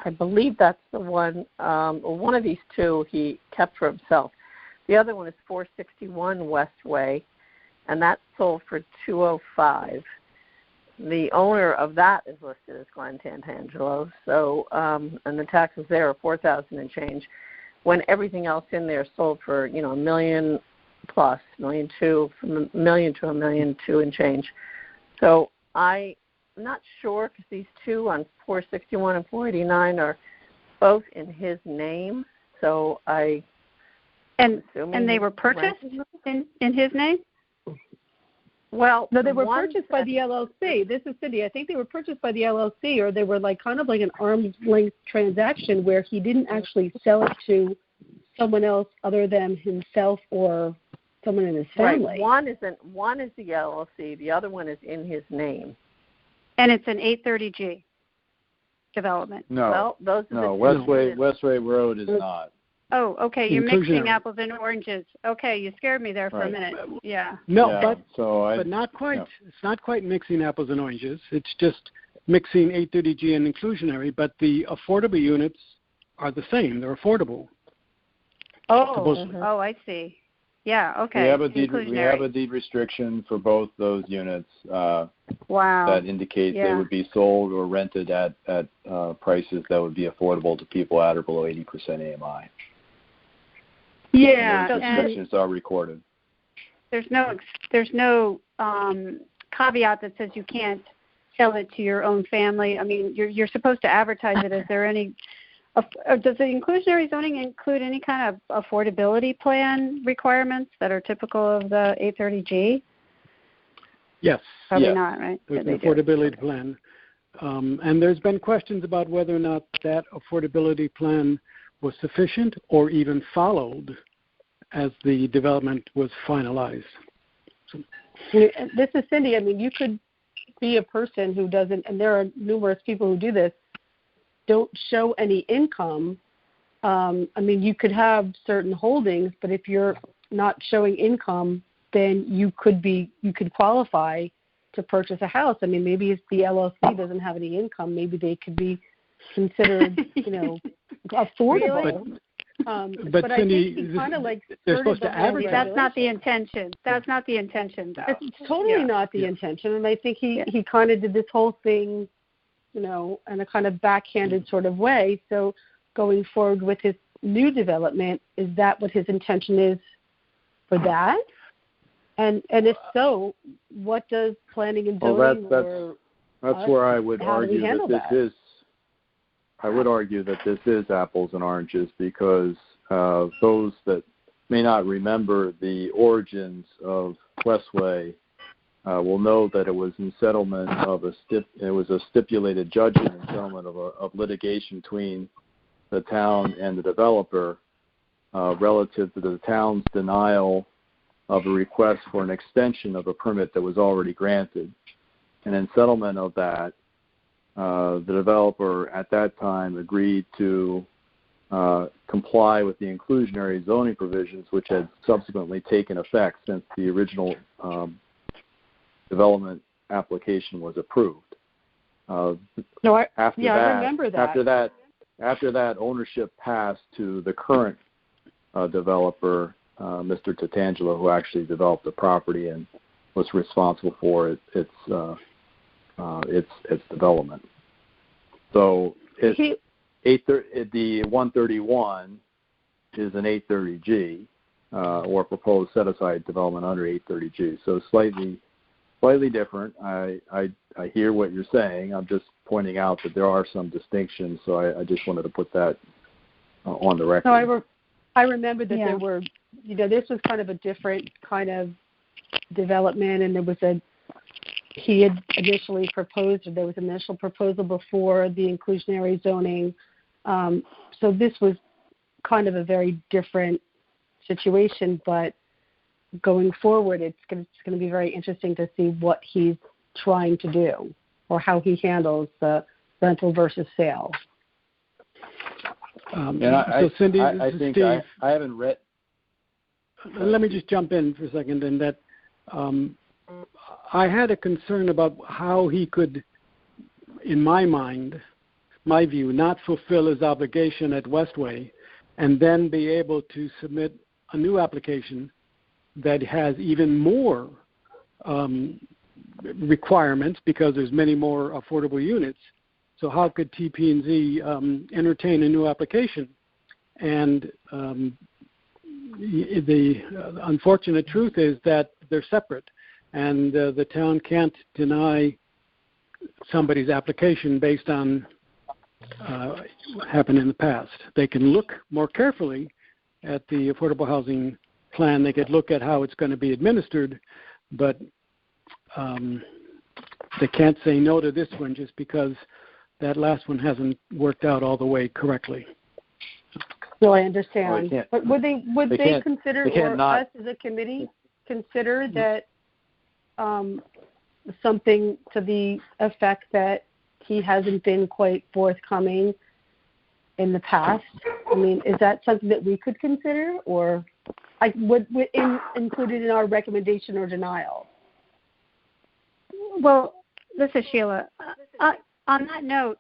I believe that's the one. One of these two he kept for himself. The other one is 461 Westway, and that's sold for $205. The owner of that is listed as Glen Tantangelo. So, and the taxes there are $4,000 and change. When everything else in there sold for $1 million plus, $1.2 million, from $1 million to $1.2 million and change. So I'm not sure because these two on 461 and 489 are both in his name. So and they were purchased in his name? Well, no, they were purchased by the LLC. This is Cindy. I think they were purchased by the LLC, or they were kind of like an arm's length transaction where he didn't actually sell it to someone else other than himself or someone in his family. Right. One is the LLC. The other one is in his name. And it's an 830G development. No. Well, Westway Road is not. Oh, okay. You're mixing apples and oranges. Okay, you scared me there for a minute. Yeah. No, yeah, but not quite. No. It's not quite mixing apples and oranges. It's just mixing 830G and inclusionary, but the affordable units are the same. They're affordable. Oh, I see. Yeah, okay. We have a deed restriction for both those units. Wow. That indicates they would be sold or rented at prices that would be affordable to people at or below 80% AMI. Yeah, and those restrictions are recorded. There's no caveat that says you can't sell it to your own family. I mean, you're supposed to advertise it. Is there any? Does the inclusionary zoning include any kind of affordability plan requirements that are typical of the 830G? Yes. Probably not, right? There's an affordability plan. And there's been questions about whether or not that affordability plan was sufficient or even followed as the development was finalized. So, this is Cindy. I mean, you could be a person who doesn't, and there are numerous people who do this, don't show any income. I mean, you could have certain holdings, but if you're not showing income, then you could qualify to purchase a house. I mean, maybe if the LLC doesn't have any income, maybe they could be considered, affordable. But I Cindy, think he kind of they're supposed to advertise. That's not the intention. That's not the intention, though. It's totally not the intention, and I think he kind of did this whole thing, in a kind of backhanded sort of way. So going forward with his new development, is that what his intention is for that? And if so, what does planning and zoning that's where I would argue that this is. I would argue that this is apples and oranges because those that may not remember the origins of Westway will know that it was in settlement of a stipulated judgment and settlement of litigation between the town and the developer relative to the town's denial of a request for an extension of a permit that was already granted. And in settlement of that, the developer at that time agreed to comply with the inclusionary zoning provisions, which had subsequently taken effect since the original development application was approved. I remember that. After that, ownership passed to the current developer, Mr. Tatangelo, who actually developed the property and was responsible for its development. So the 131 is an 830G or proposed set-aside development under 830G. So slightly different. I hear what you're saying. I'm just pointing out that there are some distinctions. So I just wanted to put that on the record. No, I remember that there were, this was kind of a different kind of development, and he had initially proposed, or there was an initial proposal before the inclusionary zoning. So this was kind of a very different situation, but going forward, it's going to be very interesting to see what he's trying to do or how he handles the rental versus sale. So Cindy, I think Steve, I haven't read. Let me just jump in for a second, in that I had a concern about how he could, in my view, not fulfill his obligation at Westway and then be able to submit a new application that has even more requirements because there's many more affordable units. So how could TP&Z entertain a new application? And the unfortunate truth is that they're separate, and the town can't deny somebody's application based on what happened in the past. They can look more carefully at the affordable housing plan. They could look at how it's going to be administered, but they can't say no to this one just because that last one hasn't worked out all the way correctly. No, I understand. But would they consider, or us as a committee, consider that something to the effect that he hasn't been quite forthcoming in the past? I mean, is that something that we could consider, or would included in our recommendation or denial? Well, this is Sheila. On that note,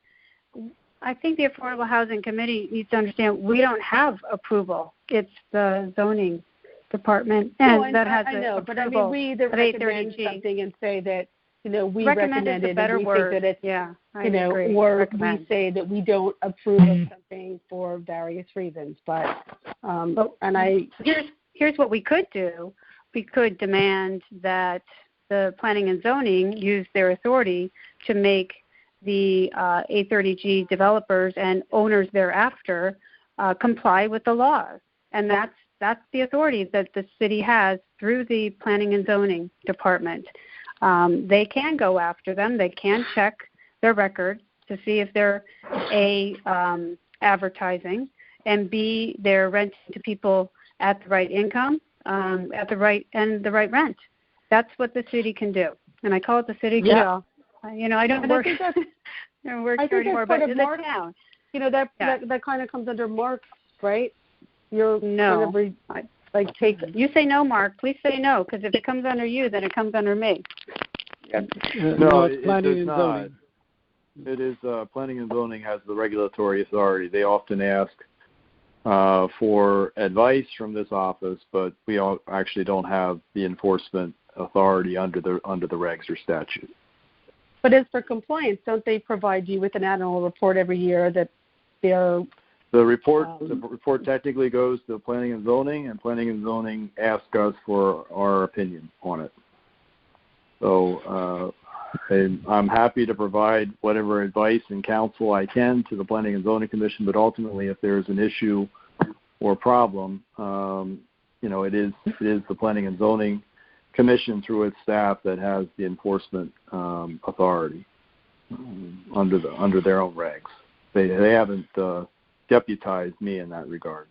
I think the Affordable Housing Committee needs to understand we don't have approval. It's the zoning department, and that has approval. But I mean, we either recommend something and say that we recommend it, and we think that it's or recommend. We say that we don't approve of something for various reasons. But here's what we could do. We could demand that the planning and zoning use their authority to make the 830G developers and owners thereafter comply with the laws. And that's the authority that the city has through the planning and zoning department. They can go after them. They can check their records to see if they're A, advertising, and B, they're renting to people at the right income, at the right rent. That's what the city can do. And I call it the city jail. I don't work anymore, but in the town. That kind of comes under Mark's, right? No. Take it. You say no, Mark. Please say no, because if it comes under you, then it comes under me. No, it's planning and zoning. It is planning and zoning has the regulatory authority. They often ask for advice from this office, but we actually don't have the enforcement authority under the regs or statute. But as for compliance, don't they provide you with an annual report every year that they're... The report technically goes to planning and zoning asks us for our opinion on it. So I'm happy to provide whatever advice and counsel I can to the Planning and Zoning Commission, but ultimately if there's an issue problem. It is the Planning and Zoning Commission through its staff that has the enforcement authority under their own regs. They haven't deputized me in that regard.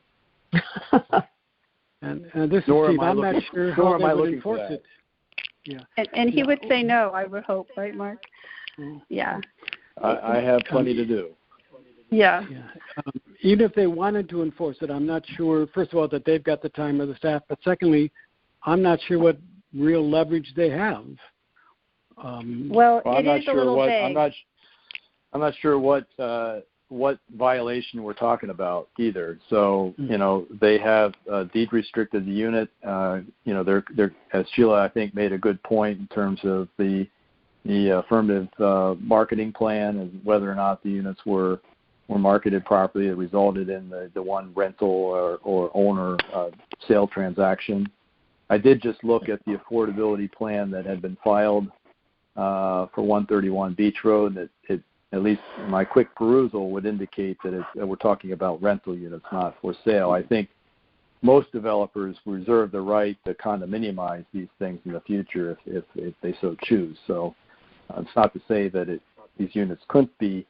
and this is Steve. I'm not sure how they would enforce it. Yeah. And he would say no, I would hope, right, Mark? Yeah. I have plenty to do. Yeah. Even if they wanted to enforce it, I'm not sure, first of all, that they've got the time or the staff, but secondly, I'm not sure what real leverage they have. Well, it is a little vague. I'm not sure what violation we're talking about either. So, they have deed restricted the unit. They're as Sheila, I think, made a good point in terms of the affirmative marketing plan and whether or not the units were marketed properly. It resulted in the one rental or owner sale transaction. I did just look at the affordability plan that had been filed for 131 Beach Road. It at least my quick perusal would indicate that we're talking about rental units, not for sale. I think most developers reserve the right to condominiumize these things in the future if they so choose. So it's not to say that these units couldn't be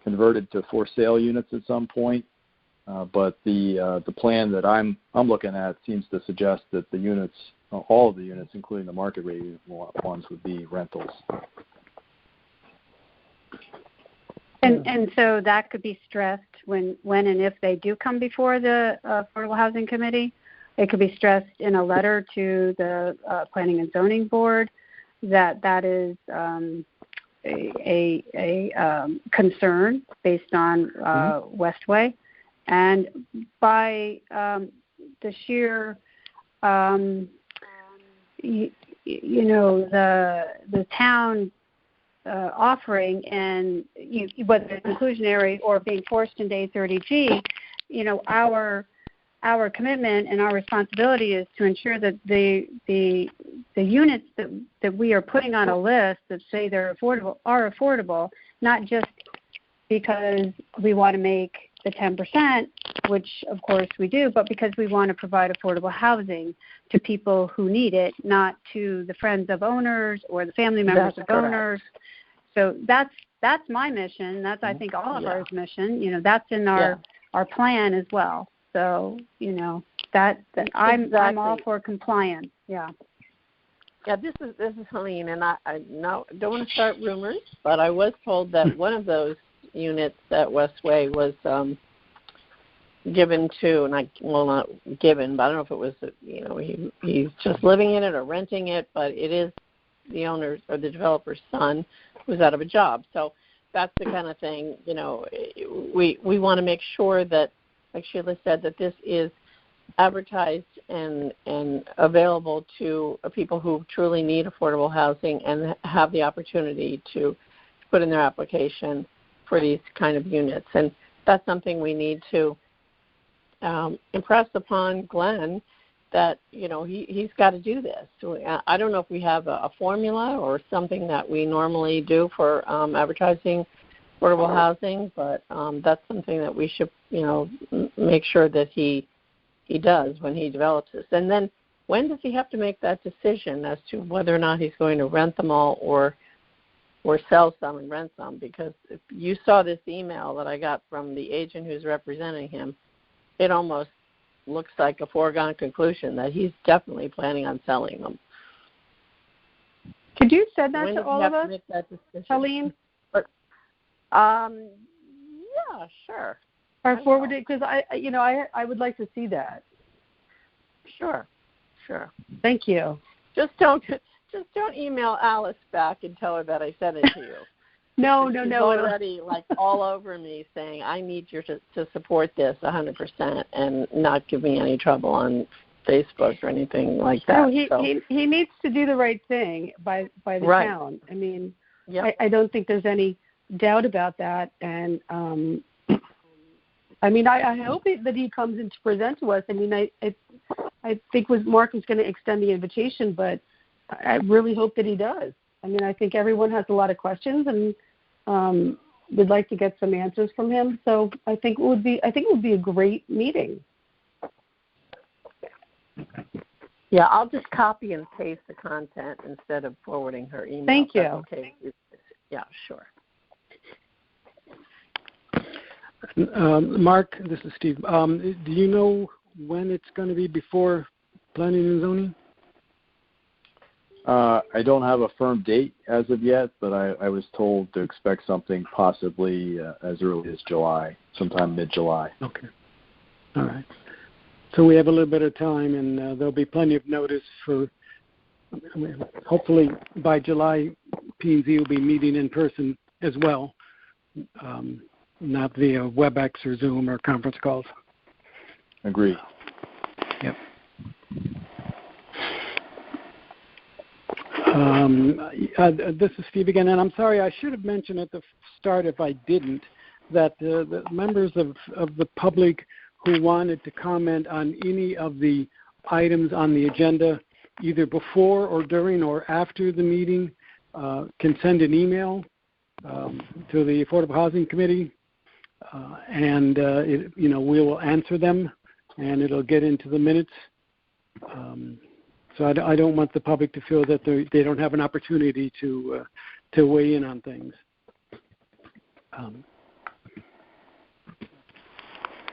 converted to for sale units at some point, but the plan that I'm looking at seems to suggest that the units, all of the units, including the market rate ones, would be rentals. And so that could be stressed when and if they do come before the Affordable Housing Committee. It could be stressed in a letter to the Planning and Zoning Board that is a concern based on Westway, and by the sheer the town offering, and whether it's inclusionary or being forced into 830G, our commitment and our responsibility is to ensure that the units that we are putting on a list that say they're affordable are affordable, not just because we want to make the 10%, which of course we do, but because we want to provide affordable housing to people who need it, not to the friends of owners or the family members of owners. So that's my mission. That's, I think, all of our mission. That's in our plan as well. So that I'm all for compliance. Yeah. Yeah, this is Helene, and I don't want to start rumors, but I was told that one of those units at Westway was given to, not given, but I don't know if it was, he's just living in it or renting it, but it is the owner's or the developer's son who's out of a job. So that's the kind of thing, we want to make sure that, like Sheila said, that this is advertised and available to people who truly need affordable housing and have the opportunity to put in their application for these kind of units. And that's something we need to impress upon Glenn, that he's got to do this. So I don't know if we have a formula or something that we normally do for advertising affordable housing, but that's something that we should make sure that he does when he develops this. And then when does he have to make that decision as to whether or not he's going to rent them all or sell some and rent some? Because if you saw this email that I got from the agent who's representing him, it almost looks like a foregone conclusion that he's definitely planning on selling them. Could you send that when to all of us, Helene? Yeah, sure. Or forward it, because I would like to see that. Sure. Thank you. Just don't email Alice back and tell her that I sent it to you. No. She's already all over me saying I need you to support this 100% and not give me any trouble on Facebook or anything like that. No, he needs to do the right thing by the town. I mean, I don't think there's any doubt about that. And I hope that he comes in to present to us. I mean, I think Mark was going to extend the invitation, but I really hope that he does. I mean, I think everyone has a lot of questions, and we'd like to get some answers from him. So I think it would be a great meeting. Yeah, I'll just copy and paste the content instead of forwarding her email. Thank you. Okay. Yeah, sure. Mark, this is Steve. Do you know when it's going to be before planning and zoning? I don't have a firm date as of yet, but I was told to expect something possibly as early as July, sometime mid-July. Okay. All right. So we have a little bit of time, and there'll be plenty of notice for, hopefully by July, P&Z will be meeting in person as well, not via WebEx or Zoom or conference calls. Agree. Yep. This is Steve again, and I'm sorry, I should have mentioned at the start, if I didn't, that the members of the public who wanted to comment on any of the items on the agenda, either before or during or after the meeting, can send an email to the Affordable Housing Committee, and we will answer them, and it'll get into the minutes. So I don't want the public to feel that they don't have an opportunity to weigh in on things.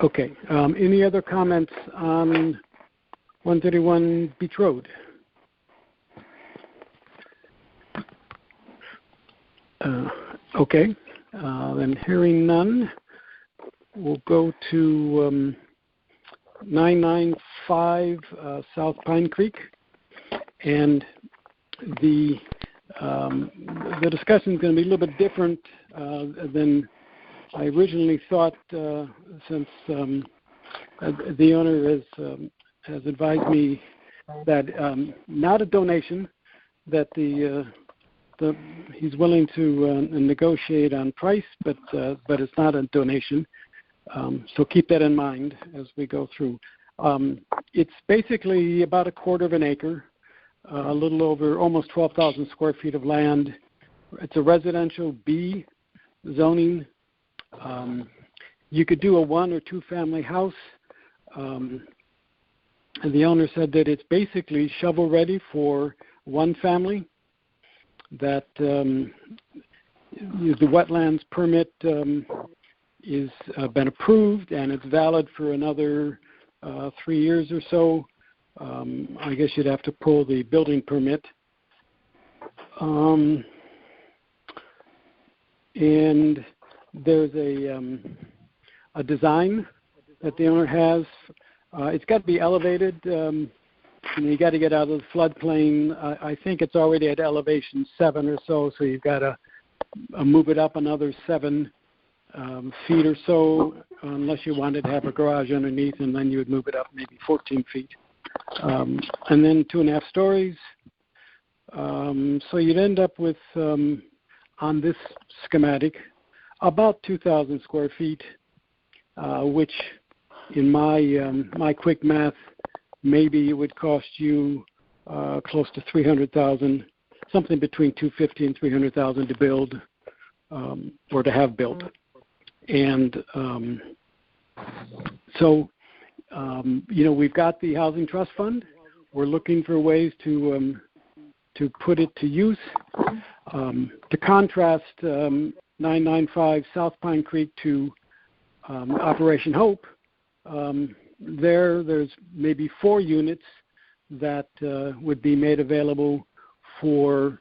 Okay. Any other comments on 131 Beach Road? Okay. Then hearing none, we'll go to 995 South Pine Creek. And the discussion is going to be a little bit different than I originally thought, since the owner has advised me that not a donation, that he's willing to negotiate on price, but it's not a donation. So keep that in mind as we go through. It's basically about a quarter of an acre. A little over almost 12,000 square feet of land. It's a residential B zoning. You could do a one or two family house. And the owner said that it's basically shovel ready for one family. That the wetlands permit is been approved, and it's valid for another 3 years or so. I guess you'd have to pull the building permit. And there's a design that the owner has. It's got to be elevated. You got to get out of the floodplain. I think it's already at elevation 7 or so you've got to move it up another 7 feet or so, unless you wanted to have a garage underneath, and then you would move it up maybe 14 feet. And then 2.5 stories. So you'd end up with, on this schematic, about 2,000 square feet, which in my quick math, maybe it would cost you close to $300,000, something between $250,000 and $300,000 to build, or to have built. And we've got the Housing Trust Fund. We're looking for ways to put it to use. To contrast 995 South Pine Creek to Operation Hope, there's maybe 4 units that would be made available for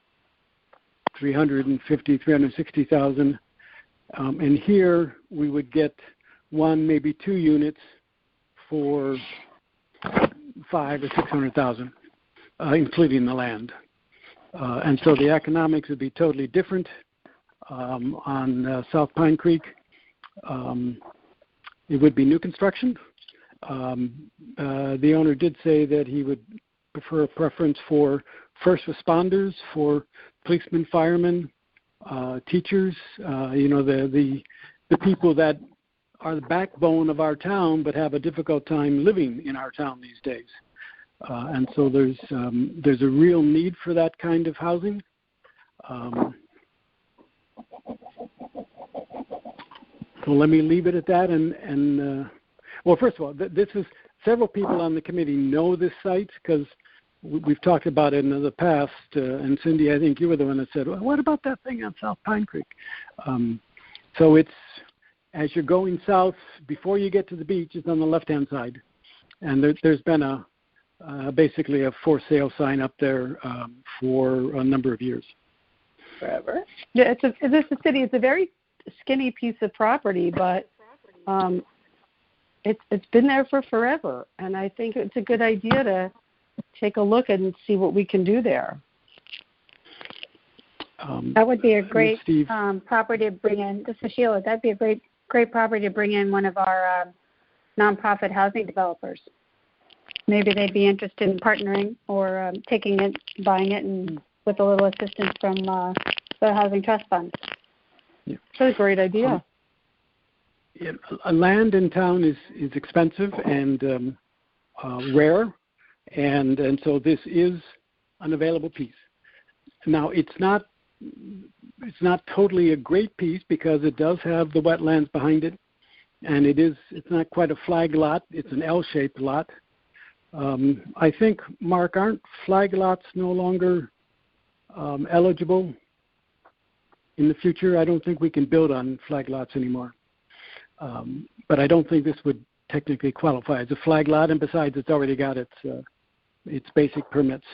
$350,000, $360,000. And here we would get 1, maybe 2 units for $500,000 or $600,000, including the land. And so the economics would be totally different on South Pine Creek. It would be new construction. The owner did say that he would prefer a preference for first responders, for policemen, firemen, teachers, the people that are the backbone of our town but have a difficult time living in our town these days. And so there's a real need for that kind of housing. So let me leave it at that. And well, first of all, this is several people on the committee know this site because we've talked about it in the past, and Cindy, I think you were the one that said, well, what about that thing on South Pine Creek? So it's, as you're going south, before you get to the beach, it's on the left-hand side. And there's been basically a for sale sign up there for a number of years. Forever. Yeah, it's a very skinny piece of property, but it's been there for forever. And I think it's a good idea to take a look and see what we can do there. That would be a great property to bring in. This is Sheila. That'd be a great property to bring in one of our nonprofit housing developers. Maybe they'd be interested in partnering or taking it, buying it, and with a little assistance from the Housing Trust Fund. Yeah. That's a great idea. Land in town is expensive and rare, and so this is an available piece. Now, it's not totally a great piece because it does have the wetlands behind it, and it's not quite a flag lot. It's an L-shaped lot. I think, Mark, aren't flag lots no longer eligible in the future? I don't think we can build on flag lots anymore. But I don't think this would technically qualify as a flag lot, and besides, it's already got its basic permits.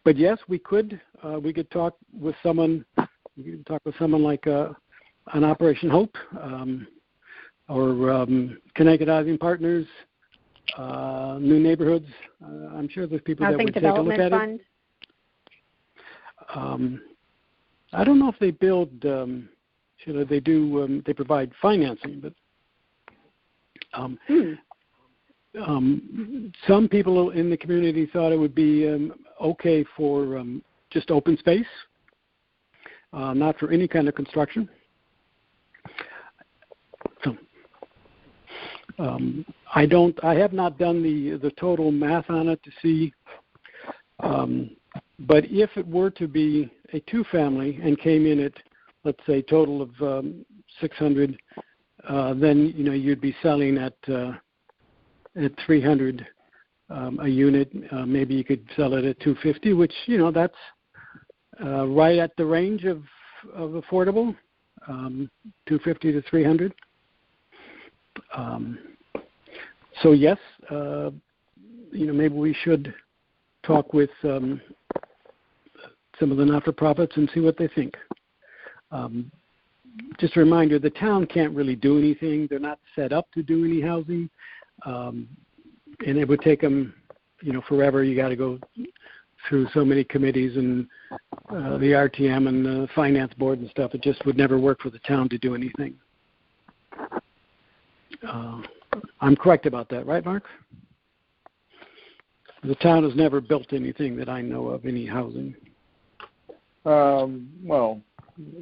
But yes, we could talk with someone. We could talk with someone like an Operation Hope or Connecticut Housing Partners, New Neighborhoods. I'm sure there's people that would take a look at it. I don't know if they build. They do. They provide financing, but some people in the community thought it would be okay for just open space, not for any kind of construction. So, I have not done the total math on it to see, but if it were to be a two-family and came in at, let's say, total of 600, then you'd be selling at 300 a unit. Maybe you could sell it at 250, which that's right at the range of affordable, 250 to 300. So yes, maybe we should talk with some of the not-for-profits and see what they think. Just a reminder, the town can't really do anything. They're not set up to do any housing, and it would take them, forever. You got to go through so many committees and the RTM and the finance board and stuff. It just would never work for the town to do anything. I'm correct about that, right, Mark? The town has never built anything that I know of, any housing. Well,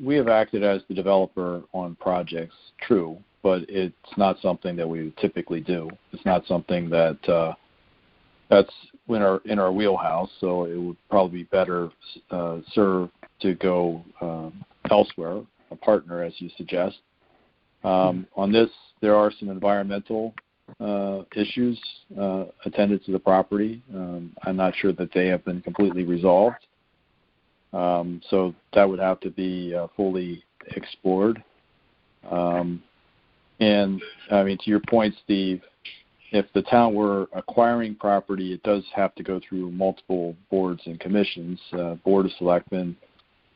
we have acted as the developer on projects, true, but it's not something that we would typically do. It's not something that's in our wheelhouse, so it would probably be better served to go elsewhere, a partner, as you suggest. On this, there are some environmental issues attended to the property. I'm not sure that they have been completely resolved. So that would have to be fully explored. And, I mean, to your point, Steve, if the town were acquiring property, it does have to go through multiple boards and commissions. Board of Selectmen,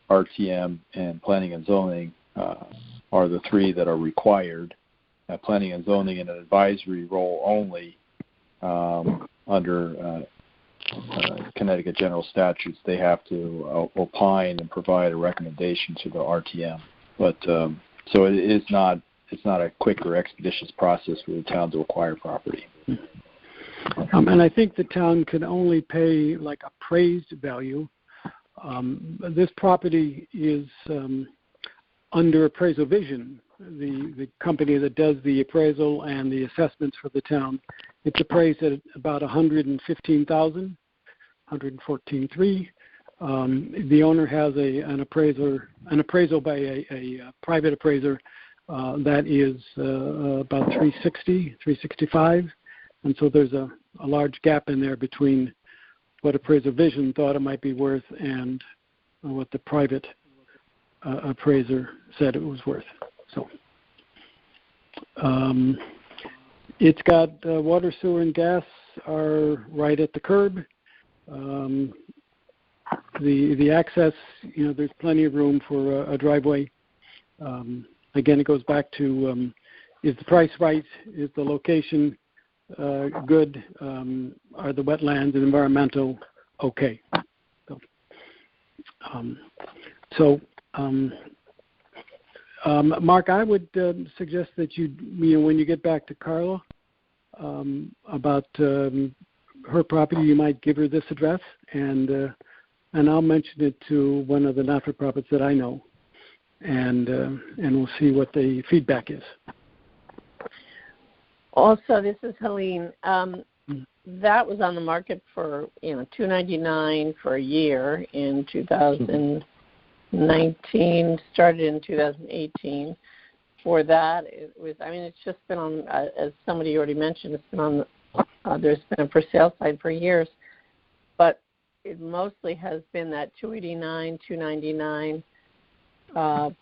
RTM, and Planning and Zoning are the three that are required. Planning and Zoning in an advisory role only under Connecticut general statutes. They have to opine and provide a recommendation to the RTM. But so it's not a quick or expeditious process for the town to acquire property. And I think the town can only pay like appraised value. This property is under Appraisal Vision, the company that does the appraisal and the assessments for the town. It's appraised at about $115,000, $114,300. The owner has an appraisal by a private appraiser that is about $360,000, $365,000, and so there's a large gap in there between what Appraiser Vision thought it might be worth and what the private appraiser said it was worth. So it's got water, sewer, and gas are right at the curb. The access, there's plenty of room for a driveway. Again, it goes back to is the price right? Is the location good? Are the wetlands and environmental okay? Mark, I would suggest that when you get back to Carla about her property, you might give her this address, and I'll mention it to one of the not-for-profits that I know, and we'll see what the feedback is. Also, this is Helene. That was on the market for $299 for a year in 2019. Started in 2018. For that, it was. It's just been on, as somebody already mentioned, it's been on. There's been a for sale sign for years, but it mostly has been that $289, $299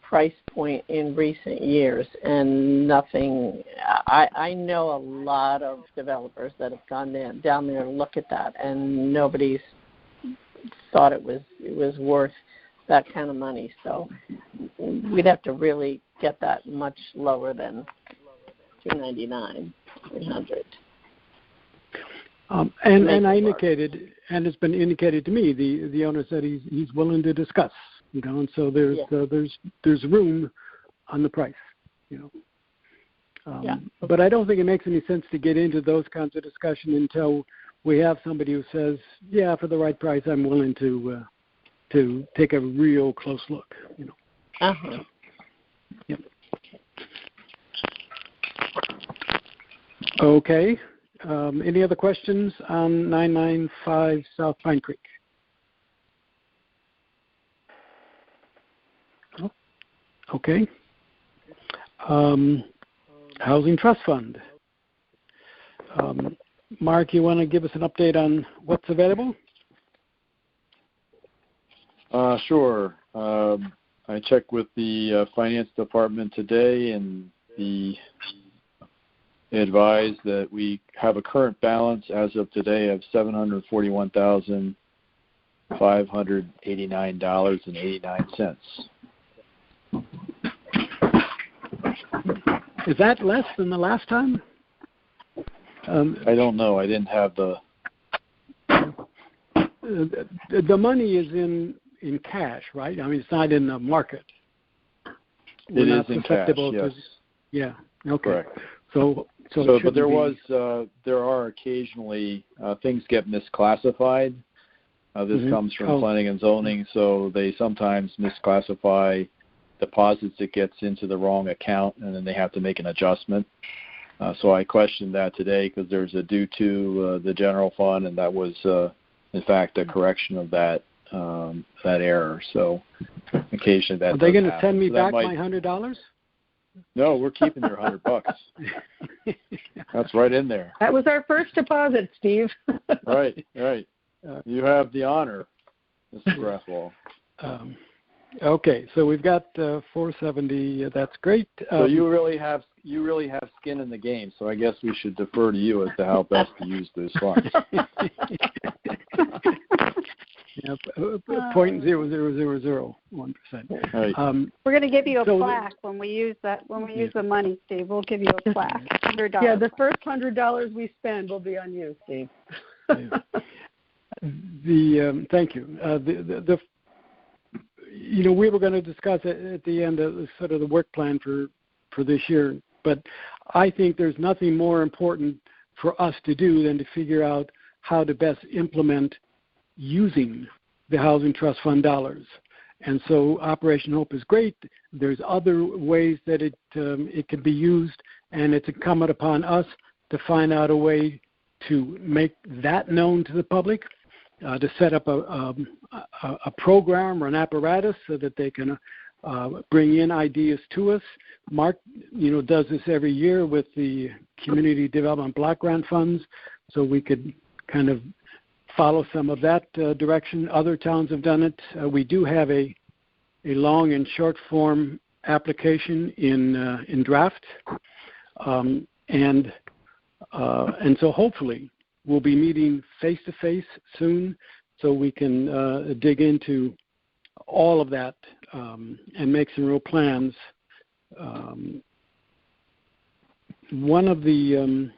price point in recent years, and nothing. I know a lot of developers that have gone down there to look at that, and nobody's thought it was worth that kind of money. So we'd have to really get that much lower than $299, $300. And I indicated, and it's been indicated to me, the owner said he's willing to discuss, and so there's room on the price, But I don't think it makes any sense to get into those kinds of discussion until we have somebody who says, yeah, for the right price, I'm willing to take a real close look, Uh-huh. Yep. Okay. Any other questions on 995 South Pine Creek? Oh, okay. Housing Trust Fund. Mark, you want to give us an update on what's available? Sure. I checked with the finance department today, and they advised that we have a current balance as of today of $741,589.89. Is that less than the last time? I don't know. I didn't have the money is in cash, right? It's not in the market. It is in cash, yes. Yeah. Okay. Correct. So but there are occasionally things get misclassified. This comes from planning and zoning, so they sometimes misclassify deposits. It gets into the wrong account, and then they have to make an adjustment. So I questioned that today because there's a due to the general fund, and that was, in fact, a correction of that error. So occasionally that. Are they going to send me back my $100? No, we're keeping your $100. That's right in there. That was our first deposit, Steve. Right. You have the honor, Mr. Grathwall. Okay, so we've got 470. That's great. So you really have skin in the game. So I guess we should defer to you as to how best to use those funds. Yeah, 0.00001%. Right. We're going to give you a plaque when we use that. When we use the money, Steve, we'll give you a plaque. $100. Yeah, the first $100 we spend will be on you, Steve. Thank you. We were going to discuss it at the end of sort of the work plan for this year, but I think there's nothing more important for us to do than to figure out how to best implement using the Housing Trust Fund dollars. And so Operation Hope is great. There's other ways that it can be used, and it's incumbent upon us to find out a way to make that known to the public, to set up a program or an apparatus so that they can bring in ideas to us. Mark, does this every year with the Community Development Block Grant Funds, so we could kind of follow some of that direction. Other towns have done it. We do have a long and short form application in draft, and so hopefully we'll be meeting face to face soon, so we can dig into all of that and make some real plans. One of the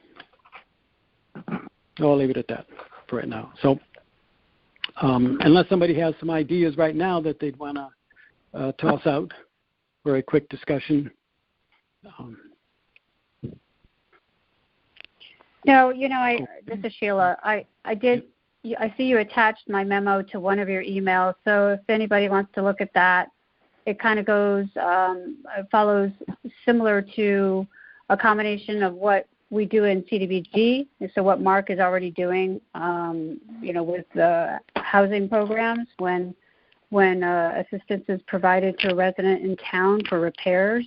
I'll leave it at that for right now. So unless somebody has some ideas right now that they'd want to toss out for a quick discussion. This is Sheila. I see you attached my memo to one of your emails. So if anybody wants to look at that, it kind of goes, follows similar to a combination of what we do in CDBG. So what Mark is already doing, with the housing programs when assistance is provided to a resident in town for repairs,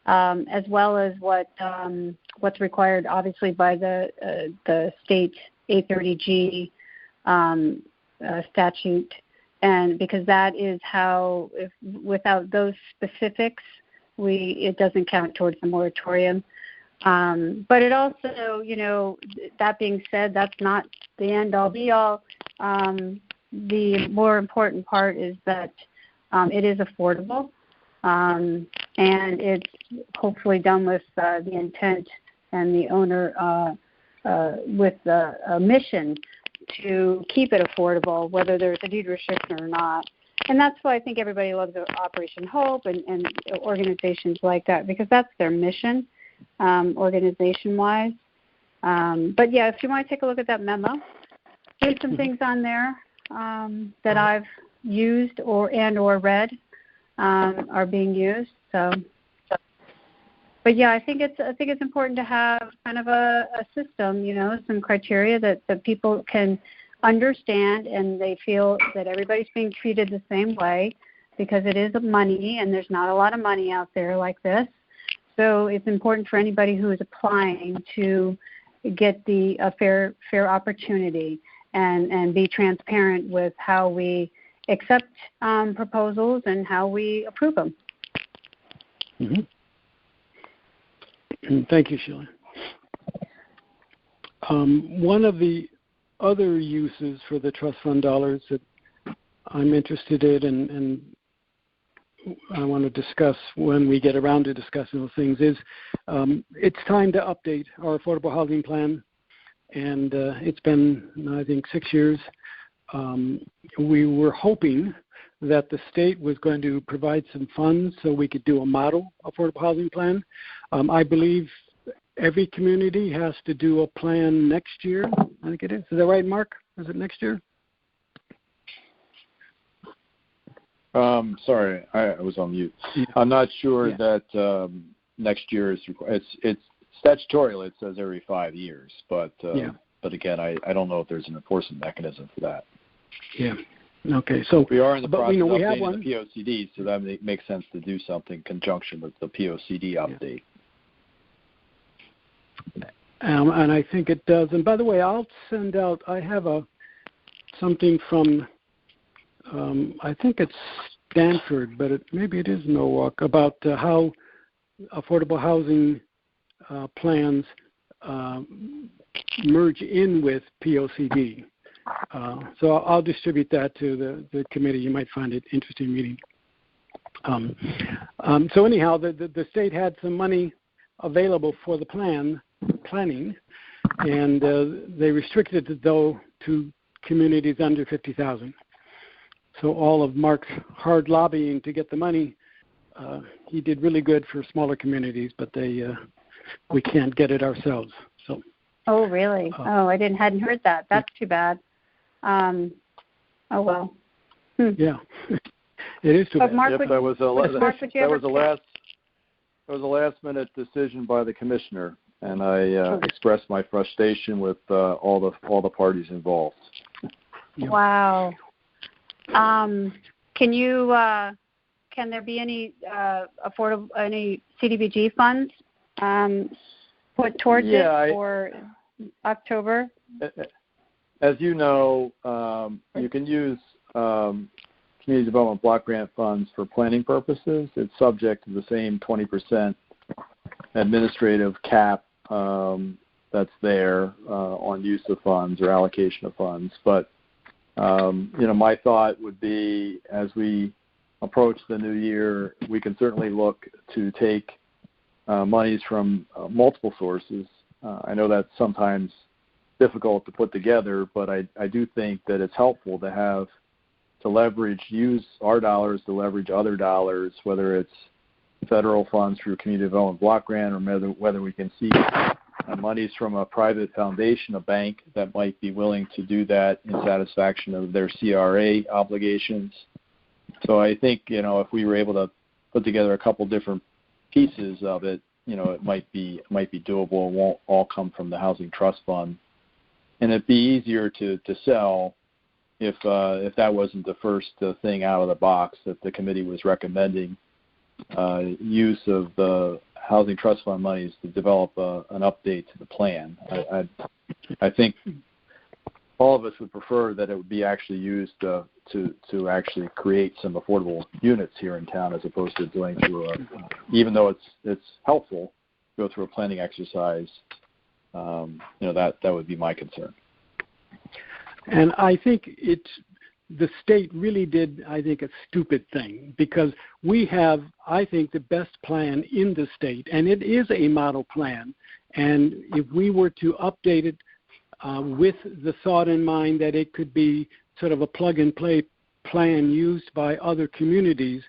as well as what's required, obviously, by the state 830G statute, and because that is how, without those specifics, it doesn't count towards the moratorium. But it also, that being said, that's not the end-all, be-all. The more important part is that it is affordable, and it's hopefully done with the intent and the owner with a mission to keep it affordable, whether there's a deed restriction or not. And that's why I think everybody loves Operation Hope and organizations like that, because that's their mission, organization-wise. But, yeah, if you want to take a look at that memo, there's some things on there that I've used or read are being used. So, but yeah, I think it's important to have kind of a system, some criteria that people can understand, and they feel that everybody's being treated the same way, because it is money, and there's not a lot of money out there like this. So it's important for anybody who is applying to get a fair opportunity and be transparent with how we accept proposals and how we approve them. Mm-hmm. Thank you, Sheila. One of the other uses for the trust fund dollars that I'm interested in and I want to discuss when we get around to discussing those things is it's time to update our affordable housing plan. And it's been, I think, 6 years. We were hoping that the state was going to provide some funds so we could do a model affordable housing plan. I believe every community has to do a plan next year. I think it is. Is that right, Mark? Is it next year? Sorry, I was on mute. I'm not sure that next year is required. It's statutorily it says every 5 years, but again, I don't know if there's an enforcement mechanism for that. Yeah. Okay. So we are in the process of updating the POCD, so that makes sense to do something in conjunction with the POCD update. And I think it does. And by the way, I'll send out. I have something from. I think it's Stanford, but maybe it is Norwalk, about how affordable housing plans merge in with POCD. So I'll distribute that to the committee. You might find it interesting reading. So anyhow, the state had some money available for the planning, and they restricted it, though, to communities under 50,000. So all of Mark's hard lobbying to get the money, he did really good for smaller communities, but we can't get it ourselves. So. Oh, really? I hadn't heard that. That's too bad. Oh well. Yeah, it is too bad. Mark, that was a last-minute decision by the commissioner, and I expressed my frustration with all the parties involved. Yeah. Wow. Can there be any any CDBG funds put towards it for October? as you know, you can use community development block grant funds for planning purposes. It's subject to the same 20% administrative cap that's there on use of funds or allocation of funds. But my thought would be, as we approach the new year, we can certainly look to take monies from multiple sources. I know that's sometimes difficult to put together, but I do think that it's helpful to use our dollars to leverage other dollars, whether it's federal funds through community development block grant, or whether we can seek monies from a private foundation, a bank that might be willing to do that in satisfaction of their CRA obligations. So I think, if we were able to put together a couple different pieces of it, it might be doable. It won't all come from the Housing Trust Fund. And it'd be easier to sell if that wasn't the first thing out of the box that the committee was recommending, use of the Housing Trust Fund monies to develop an update to the plan. I think all of us would prefer that it would be actually used to actually create some affordable units here in town, as opposed to going through even though it's helpful, go through a planning exercise. That would be my concern. And I think the state really did, a stupid thing, because we have, the best plan in the state, and it is a model plan. And if we were to update it with the thought in mind that it could be sort of a plug-and-play plan used by other communities,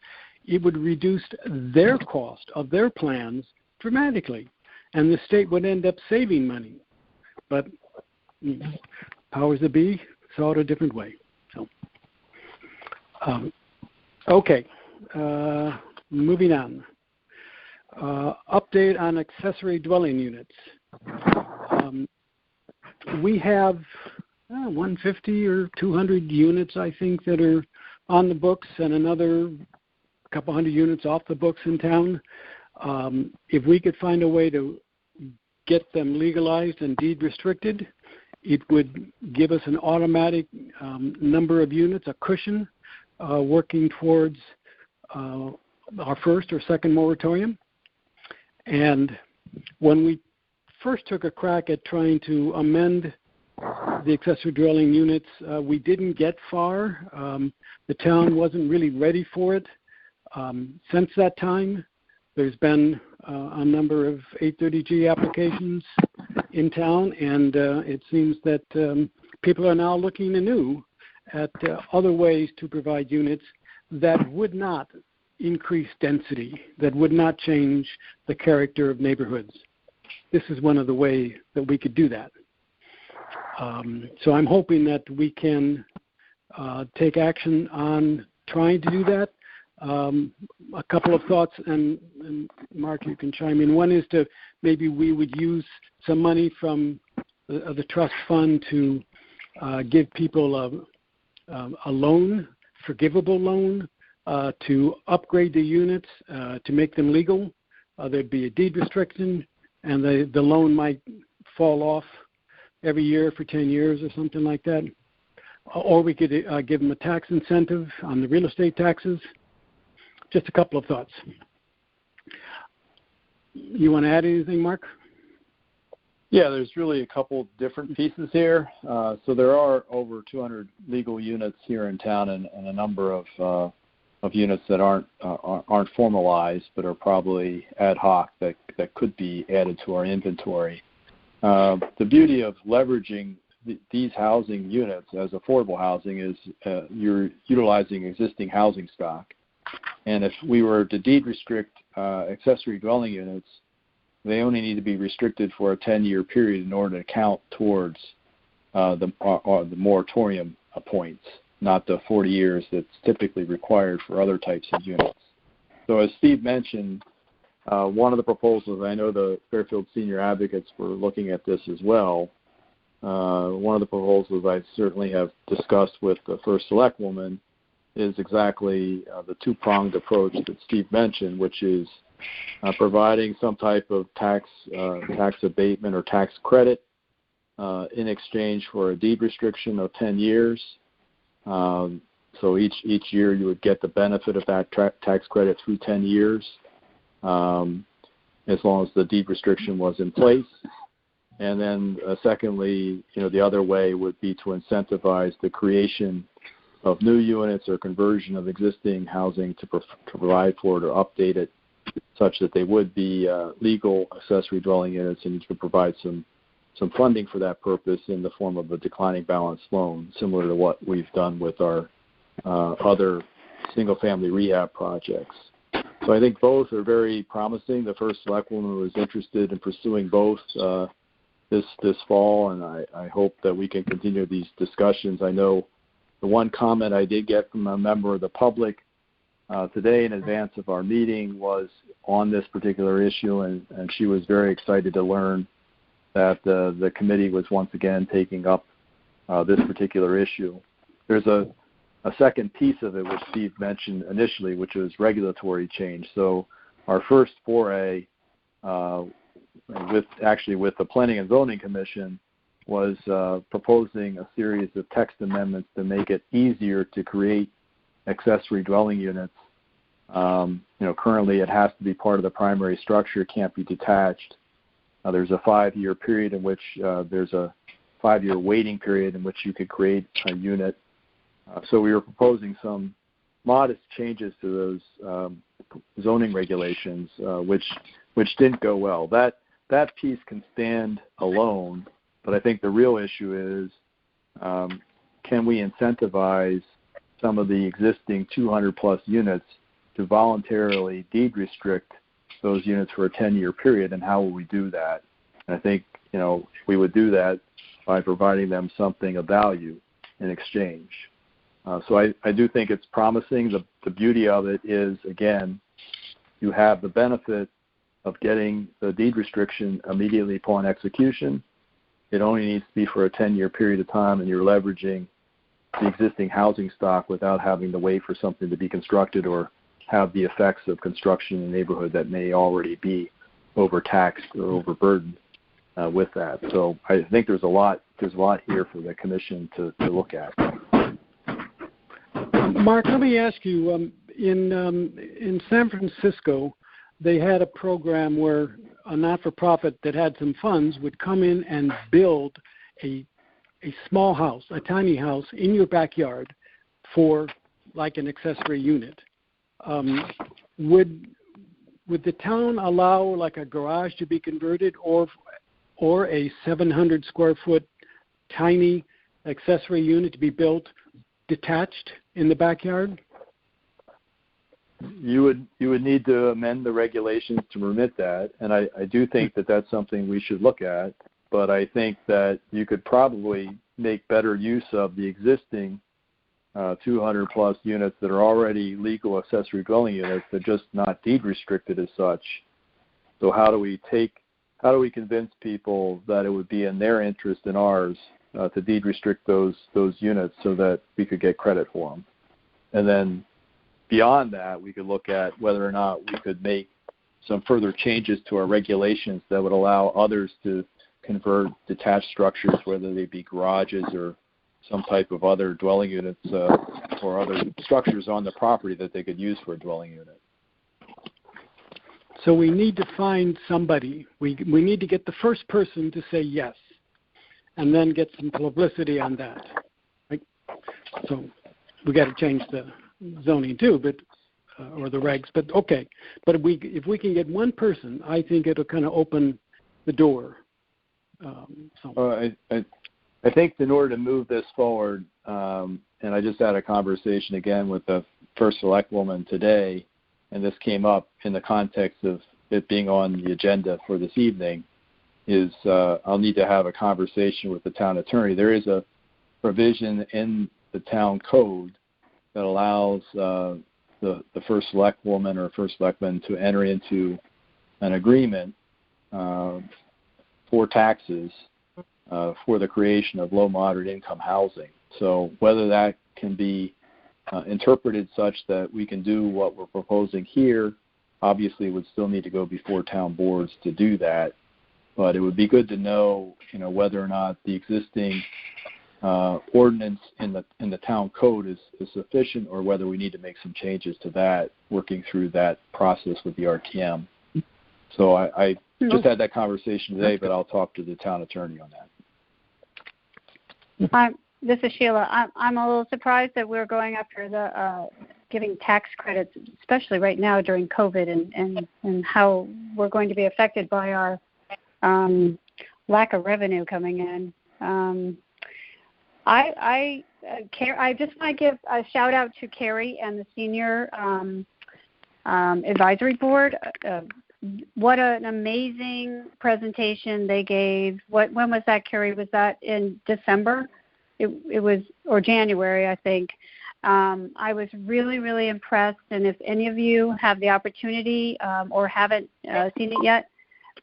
it would reduce their cost of their plans dramatically, and the state would end up saving money. But powers that be saw it a different way. So, okay, moving on. Update on accessory dwelling units. We have 150 or 200 units, I think, that are on the books, and another couple hundred units off the books in town. If we could find a way to get them legalized and deed restricted, it would give us an automatic number of units, a cushion, working towards our first or second moratorium. And when we first took a crack at trying to amend the accessory dwelling units, we didn't get far. The town wasn't really ready for it. Since that time, there's been a number of 830G applications in town, and it seems that people are now looking anew at other ways to provide units that would not increase density, that would not change the character of neighborhoods. This is one of the ways that we could do that. So I'm hoping that we can take action on trying to do that. A couple of thoughts, and Mark, you can chime in. One is to maybe we would use some money from the trust fund to give people a loan, forgivable loan, to upgrade the units, to make them legal. There'd be a deed restriction, and the loan might fall off every year for 10 years or something like that. Or we could give them a tax incentive on the real estate taxes. Just a couple of thoughts. You want to add anything, Mark? Yeah, there's really a couple different pieces here. So there are over 200 legal units here in town, and a number of units that aren't formalized, but are probably ad hoc that could be added to our inventory. The beauty of leveraging these housing units as affordable housing is you're utilizing existing housing stock. And if we were to deed restrict accessory dwelling units, they only need to be restricted for a 10-year period in order to count towards the moratorium points, not the 40 years that's typically required for other types of units. So as Steve mentioned, one of the proposals, I know the Fairfield Senior Advocates were looking at this as well. One of the proposals I certainly have discussed with the First Select Woman is exactly the two-pronged approach that Steve mentioned, which is providing some type of tax abatement or tax credit in exchange for a deed restriction of 10 years. So each year you would get the benefit of that tax credit through 10 years, as long as the deed restriction was in place. And then secondly, the other way would be to incentivize the creation of new units or conversion of existing housing to provide for it or update it such that they would be legal accessory dwelling units, and you could provide some funding for that purpose in the form of a declining balance loan, similar to what we've done with our other single-family rehab projects. So I think both are very promising. The first selectwoman was interested in pursuing both this fall, and I hope that we can continue these discussions. I know the one comment I did get from a member of the public today in advance of our meeting was on this particular issue, and she was very excited to learn that the committee was once again taking up this particular issue. There's a second piece of it, which Steve mentioned initially, which was regulatory change. So our first foray with the Planning and Zoning Commission was proposing a series of text amendments to make it easier to create accessory dwelling units. Currently it has to be part of the primary structure, can't be detached. There's a 5-year period in which there's a 5-year waiting period in which you could create a unit. So we were proposing some modest changes to those zoning regulations, which didn't go well. That piece can stand alone, but I think the real issue is can we incentivize some of the existing 200-plus units to voluntarily deed restrict those units for a 10-year period, and how will we do that? And I think we would do that by providing them something of value in exchange. So I do think it's promising. The beauty of it is, again, you have the benefit of getting the deed restriction immediately upon execution. It only needs to be for a 10-year period of time, and you're leveraging the existing housing stock without having to wait for something to be constructed or have the effects of construction in the neighborhood that may already be overtaxed or overburdened with that. So I think there's a lot here for the commission to look at. Mark, let me ask you, in San Francisco, they had a program where a not-for-profit that had some funds would come in and build a small house, a tiny house in your backyard for like an accessory unit. Would the town allow like a garage to be converted or a 700 square foot tiny accessory unit to be built detached in the backyard? You would need to amend the regulations to permit that, and I do think that that's something we should look at, but I think that you could probably make better use of the existing 200-plus units that are already legal accessory dwelling units. They're just not deed restricted as such. So how do we convince people that it would be in their interest and ours to deed restrict those units so that we could get credit for them? And then beyond that, we could look at whether or not we could make some further changes to our regulations that would allow others to convert detached structures, whether they be garages or some type of other dwelling units or other structures on the property that they could use for a dwelling unit. So we need to find somebody. We need to get the first person to say yes, and then get some publicity on that. Right? So we got to change the zoning too, but or the regs. But okay. But if we can get one person, I think it'll kind of open the door. I think in order to move this forward, and I just had a conversation again with the first select woman today, and this came up in the context of it being on the agenda for this evening, is I'll need to have a conversation with the town attorney. There is a provision in the town code that allows the first select woman or first selectman to enter into an agreement for taxes for the creation of low moderate income housing. So whether that can be interpreted such that we can do what we're proposing here, obviously would still need to go before town boards to do that. but it would be good to know, whether or not the existing ordinance in the town code is sufficient, or whether we need to make some changes to that, working through that process with the RTM. So I just had that conversation today, but I'll talk to the town attorney on that. This is Sheila. I'm a little surprised that we're going after the giving tax credits, especially right now during COVID, and how we're going to be affected by our lack of revenue coming in. I just want to give a shout out to Carrie and the senior advisory board. What an amazing presentation they gave. When was that, Carrie? Was that in December? It was, or January, I think. I was really, really impressed. And if any of you have the opportunity or haven't seen it yet,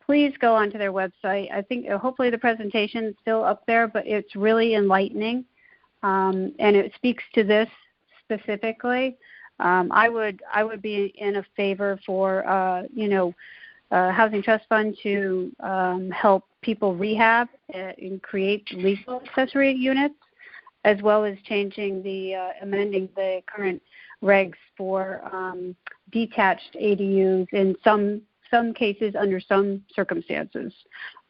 please go onto their website. I think hopefully the presentation is still up there, but it's really enlightening, and it speaks to this specifically. I would be in a favor for Housing Trust Fund to help people rehab and create legal accessory units, as well as amending the current regs for detached ADUs in some cases under some circumstances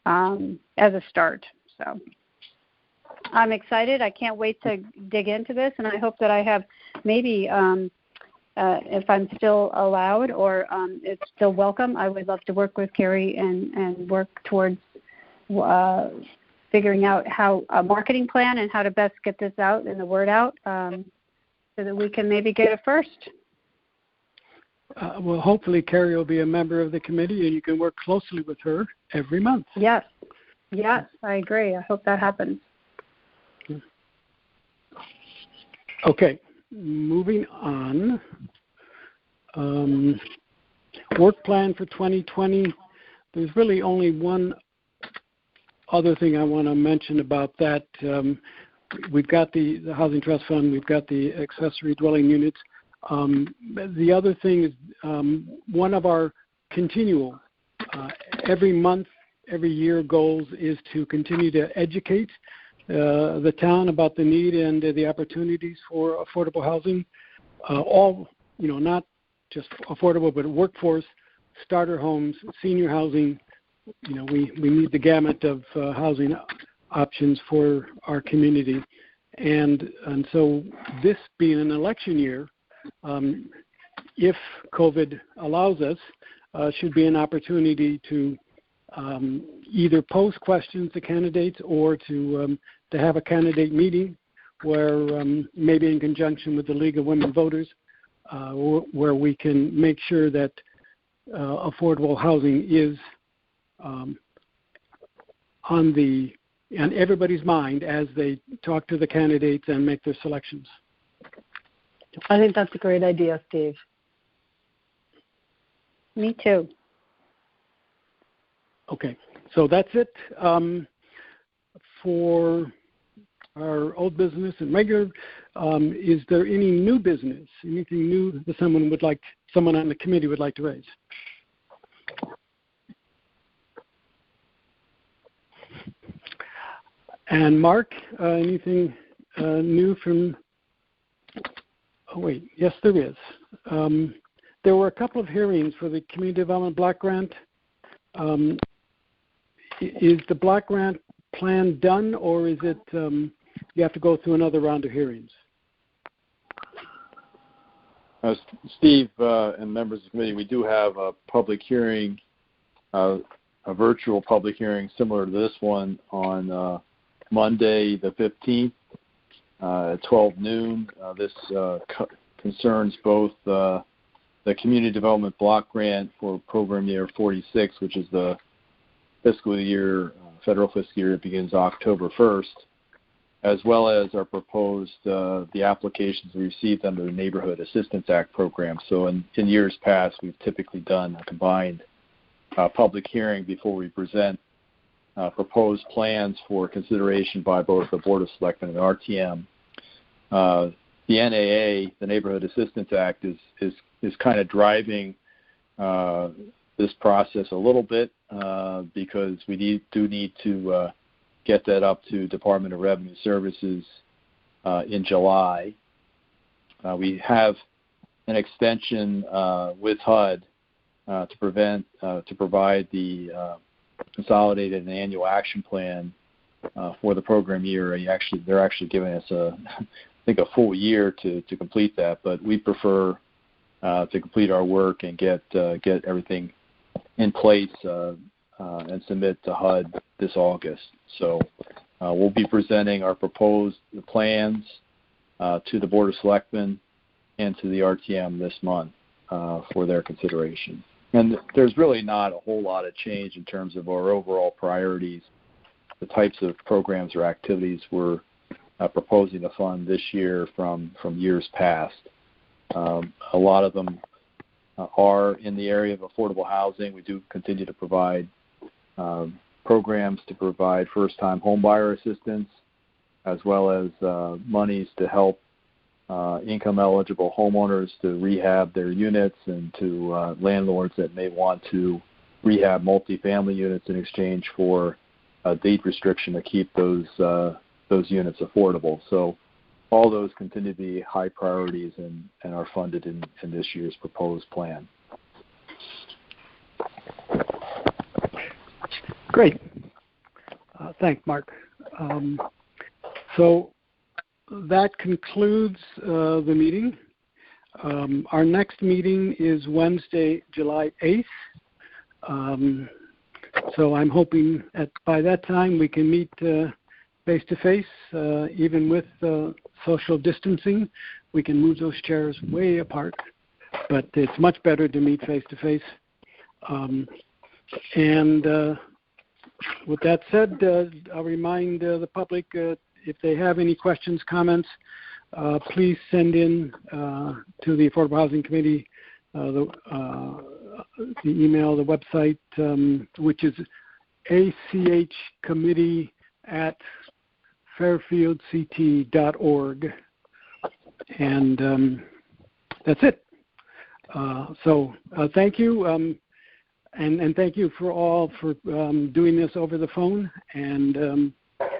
as a start. So I'm excited. I can't wait to dig into this, and I hope that I have maybe if I'm still allowed or it's still welcome, I would love to work with Carrie and work towards figuring out how a marketing plan and how to best get this out and the word out so that we can maybe get it first. Well, hopefully Carrie will be a member of the committee and you can work closely with her every month. Yes, I agree. I hope that happens. Okay, moving on. Work plan for 2020. There's really only one other thing I want to mention about that. We've got the Housing Trust Fund. We've got the accessory dwelling units. The other thing is one of our continual every month, every year goals is to continue to educate the town about the need and the opportunities for affordable housing. Not just affordable, but workforce, starter homes, senior housing. We need the gamut of housing options for our community. And so this being an election year, if COVID allows us, should be an opportunity to either pose questions to candidates or to have a candidate meeting where maybe in conjunction with the League of Women Voters, where we can make sure that affordable housing is on everybody's mind as they talk to the candidates and make their selections. I think that's a great idea, Steve. Me too. Okay, so that's it for our old business and regular. Is there any new business? Anything new that someone on the committee would like to raise? And Mark, anything new from? Oh wait, yes, there is. There were a couple of hearings for the Community Development Block Grant. Is the block grant plan done, or is it you have to go through another round of hearings? Steve and members of the committee, we do have a public hearing, a virtual public hearing similar to this one on Monday the 15th at 12 noon. This concerns both the Community Development Block Grant for Program Year 46, which is the federal fiscal year that begins October 1st, as well as our proposed the applications we received under the Neighborhood Assistance Act program. So in years past, we've typically done a combined public hearing before we present proposed plans for consideration by both the Board of Selectmen and RTM. The NAA, the Neighborhood Assistance Act, is kind of driving this process a little bit because we do need to get that up to Department of Revenue Services in July. We have an extension with HUD to provide the Consolidated and Annual Action Plan for the program year. They're actually giving us I think a full year to complete that, but we prefer to complete our work and get everything in place and submit to HUD this August. So we'll be presenting our proposed plans to the Board of Selectmen and to the RTM this month for their consideration. And there's really not a whole lot of change in terms of our overall priorities, the types of programs or activities we're proposing to fund this year from years past. A lot of them are in the area of affordable housing. We do continue to provide programs to provide first-time homebuyer assistance, as well as monies to help income-eligible homeowners to rehab their units, and to landlords that may want to rehab multifamily units in exchange for a deed restriction to keep those units affordable. So all those continue to be high priorities and are funded in this year's proposed plan. Great. Thanks, Mark. So that concludes the meeting. Our next meeting is Wednesday, July 8th. So I'm hoping by that time we can meet face-to-face, even with social distancing. We can move those chairs way apart, but it's much better to meet face-to-face. And with that said, I'll remind the public if they have any questions, comments, please send in to the Affordable Housing Committee the email, the website, which is achcommittee@fairfieldct.org. And that's it. So thank you. And thank you for all for doing this over the phone. And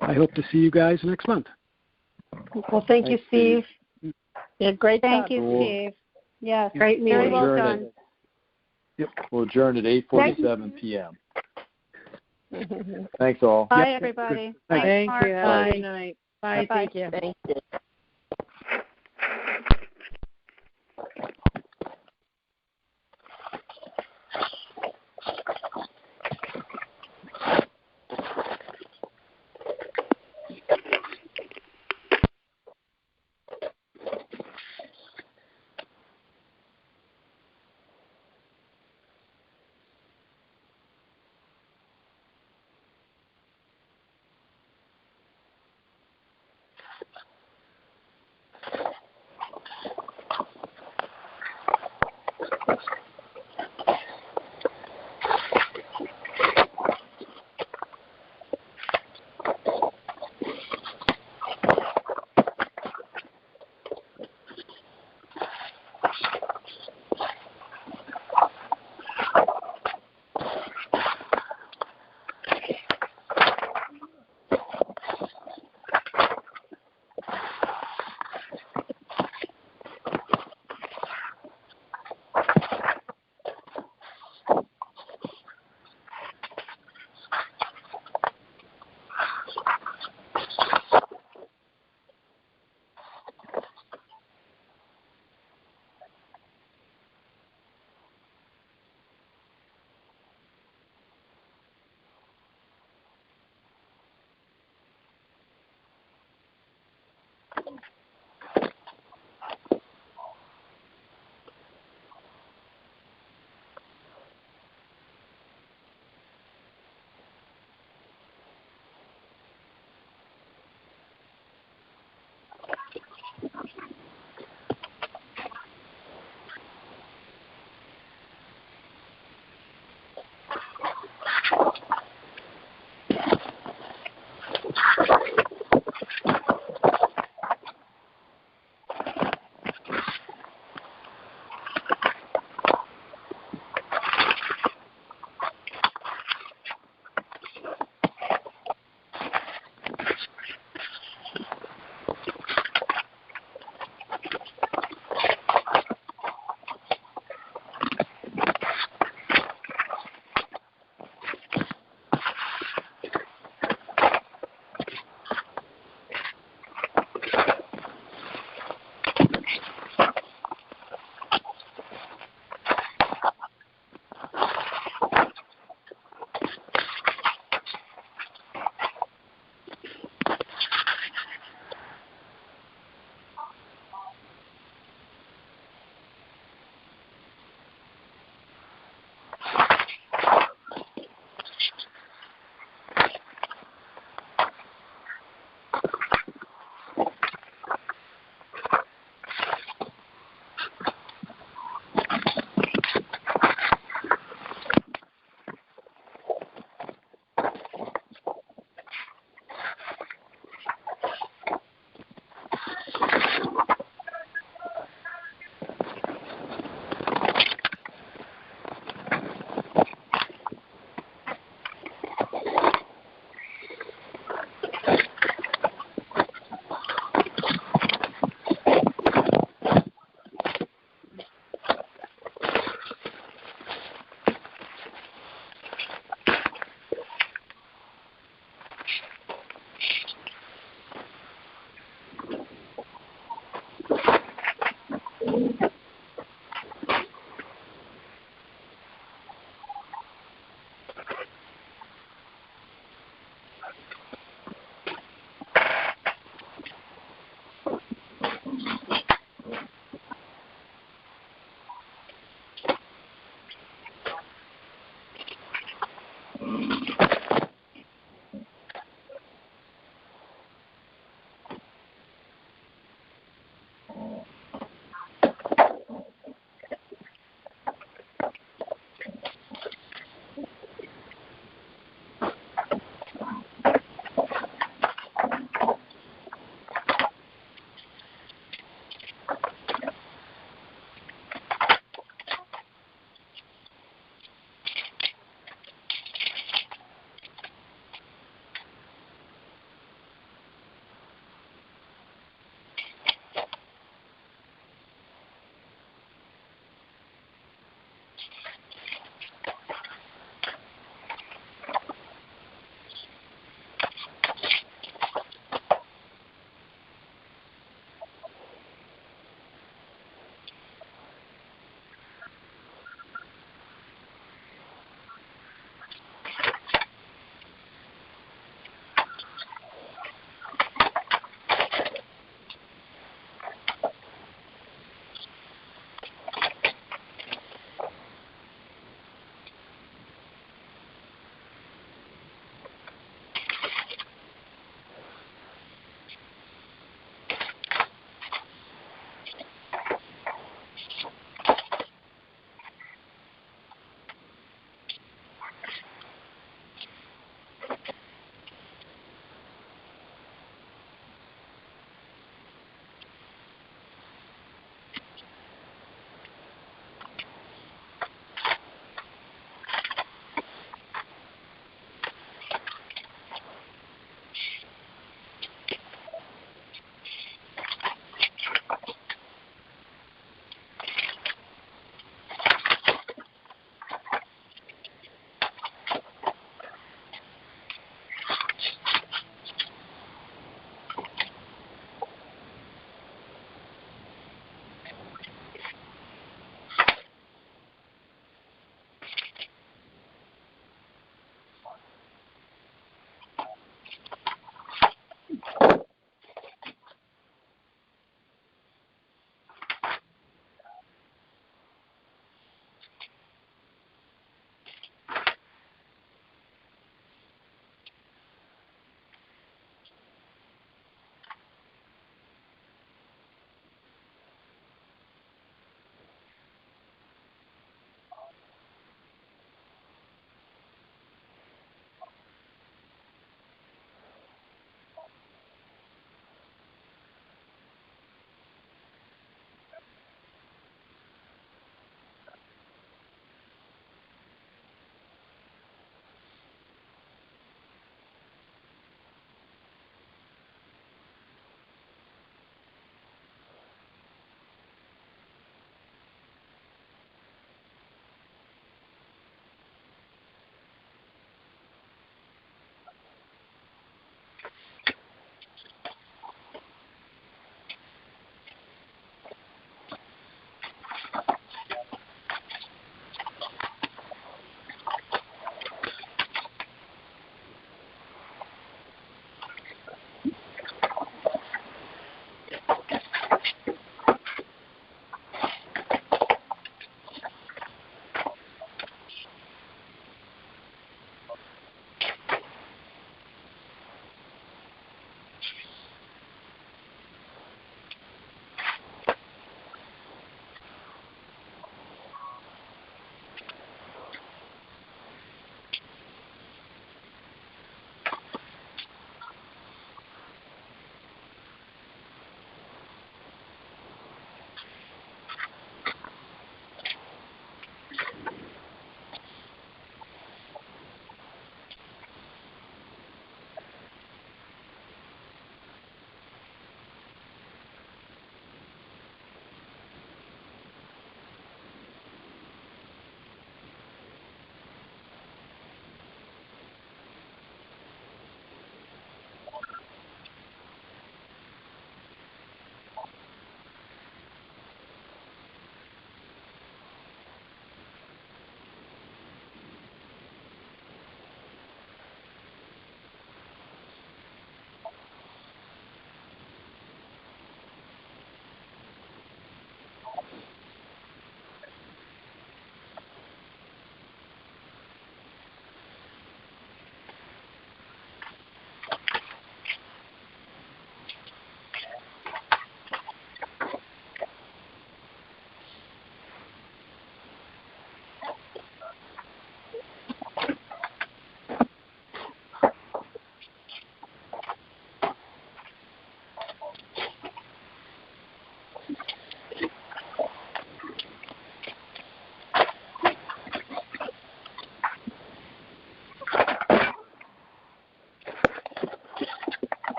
I hope to see you guys next month. Well, thank you, Steve. Yeah, great job. Thank you, Steve. Yes, Great meeting. very well done. We'll adjourn at 8:47 p.m. Thanks all. Bye, everybody. Thank Thanks, Mark. you. Bye. Good night. Bye. Thank you. Thank you.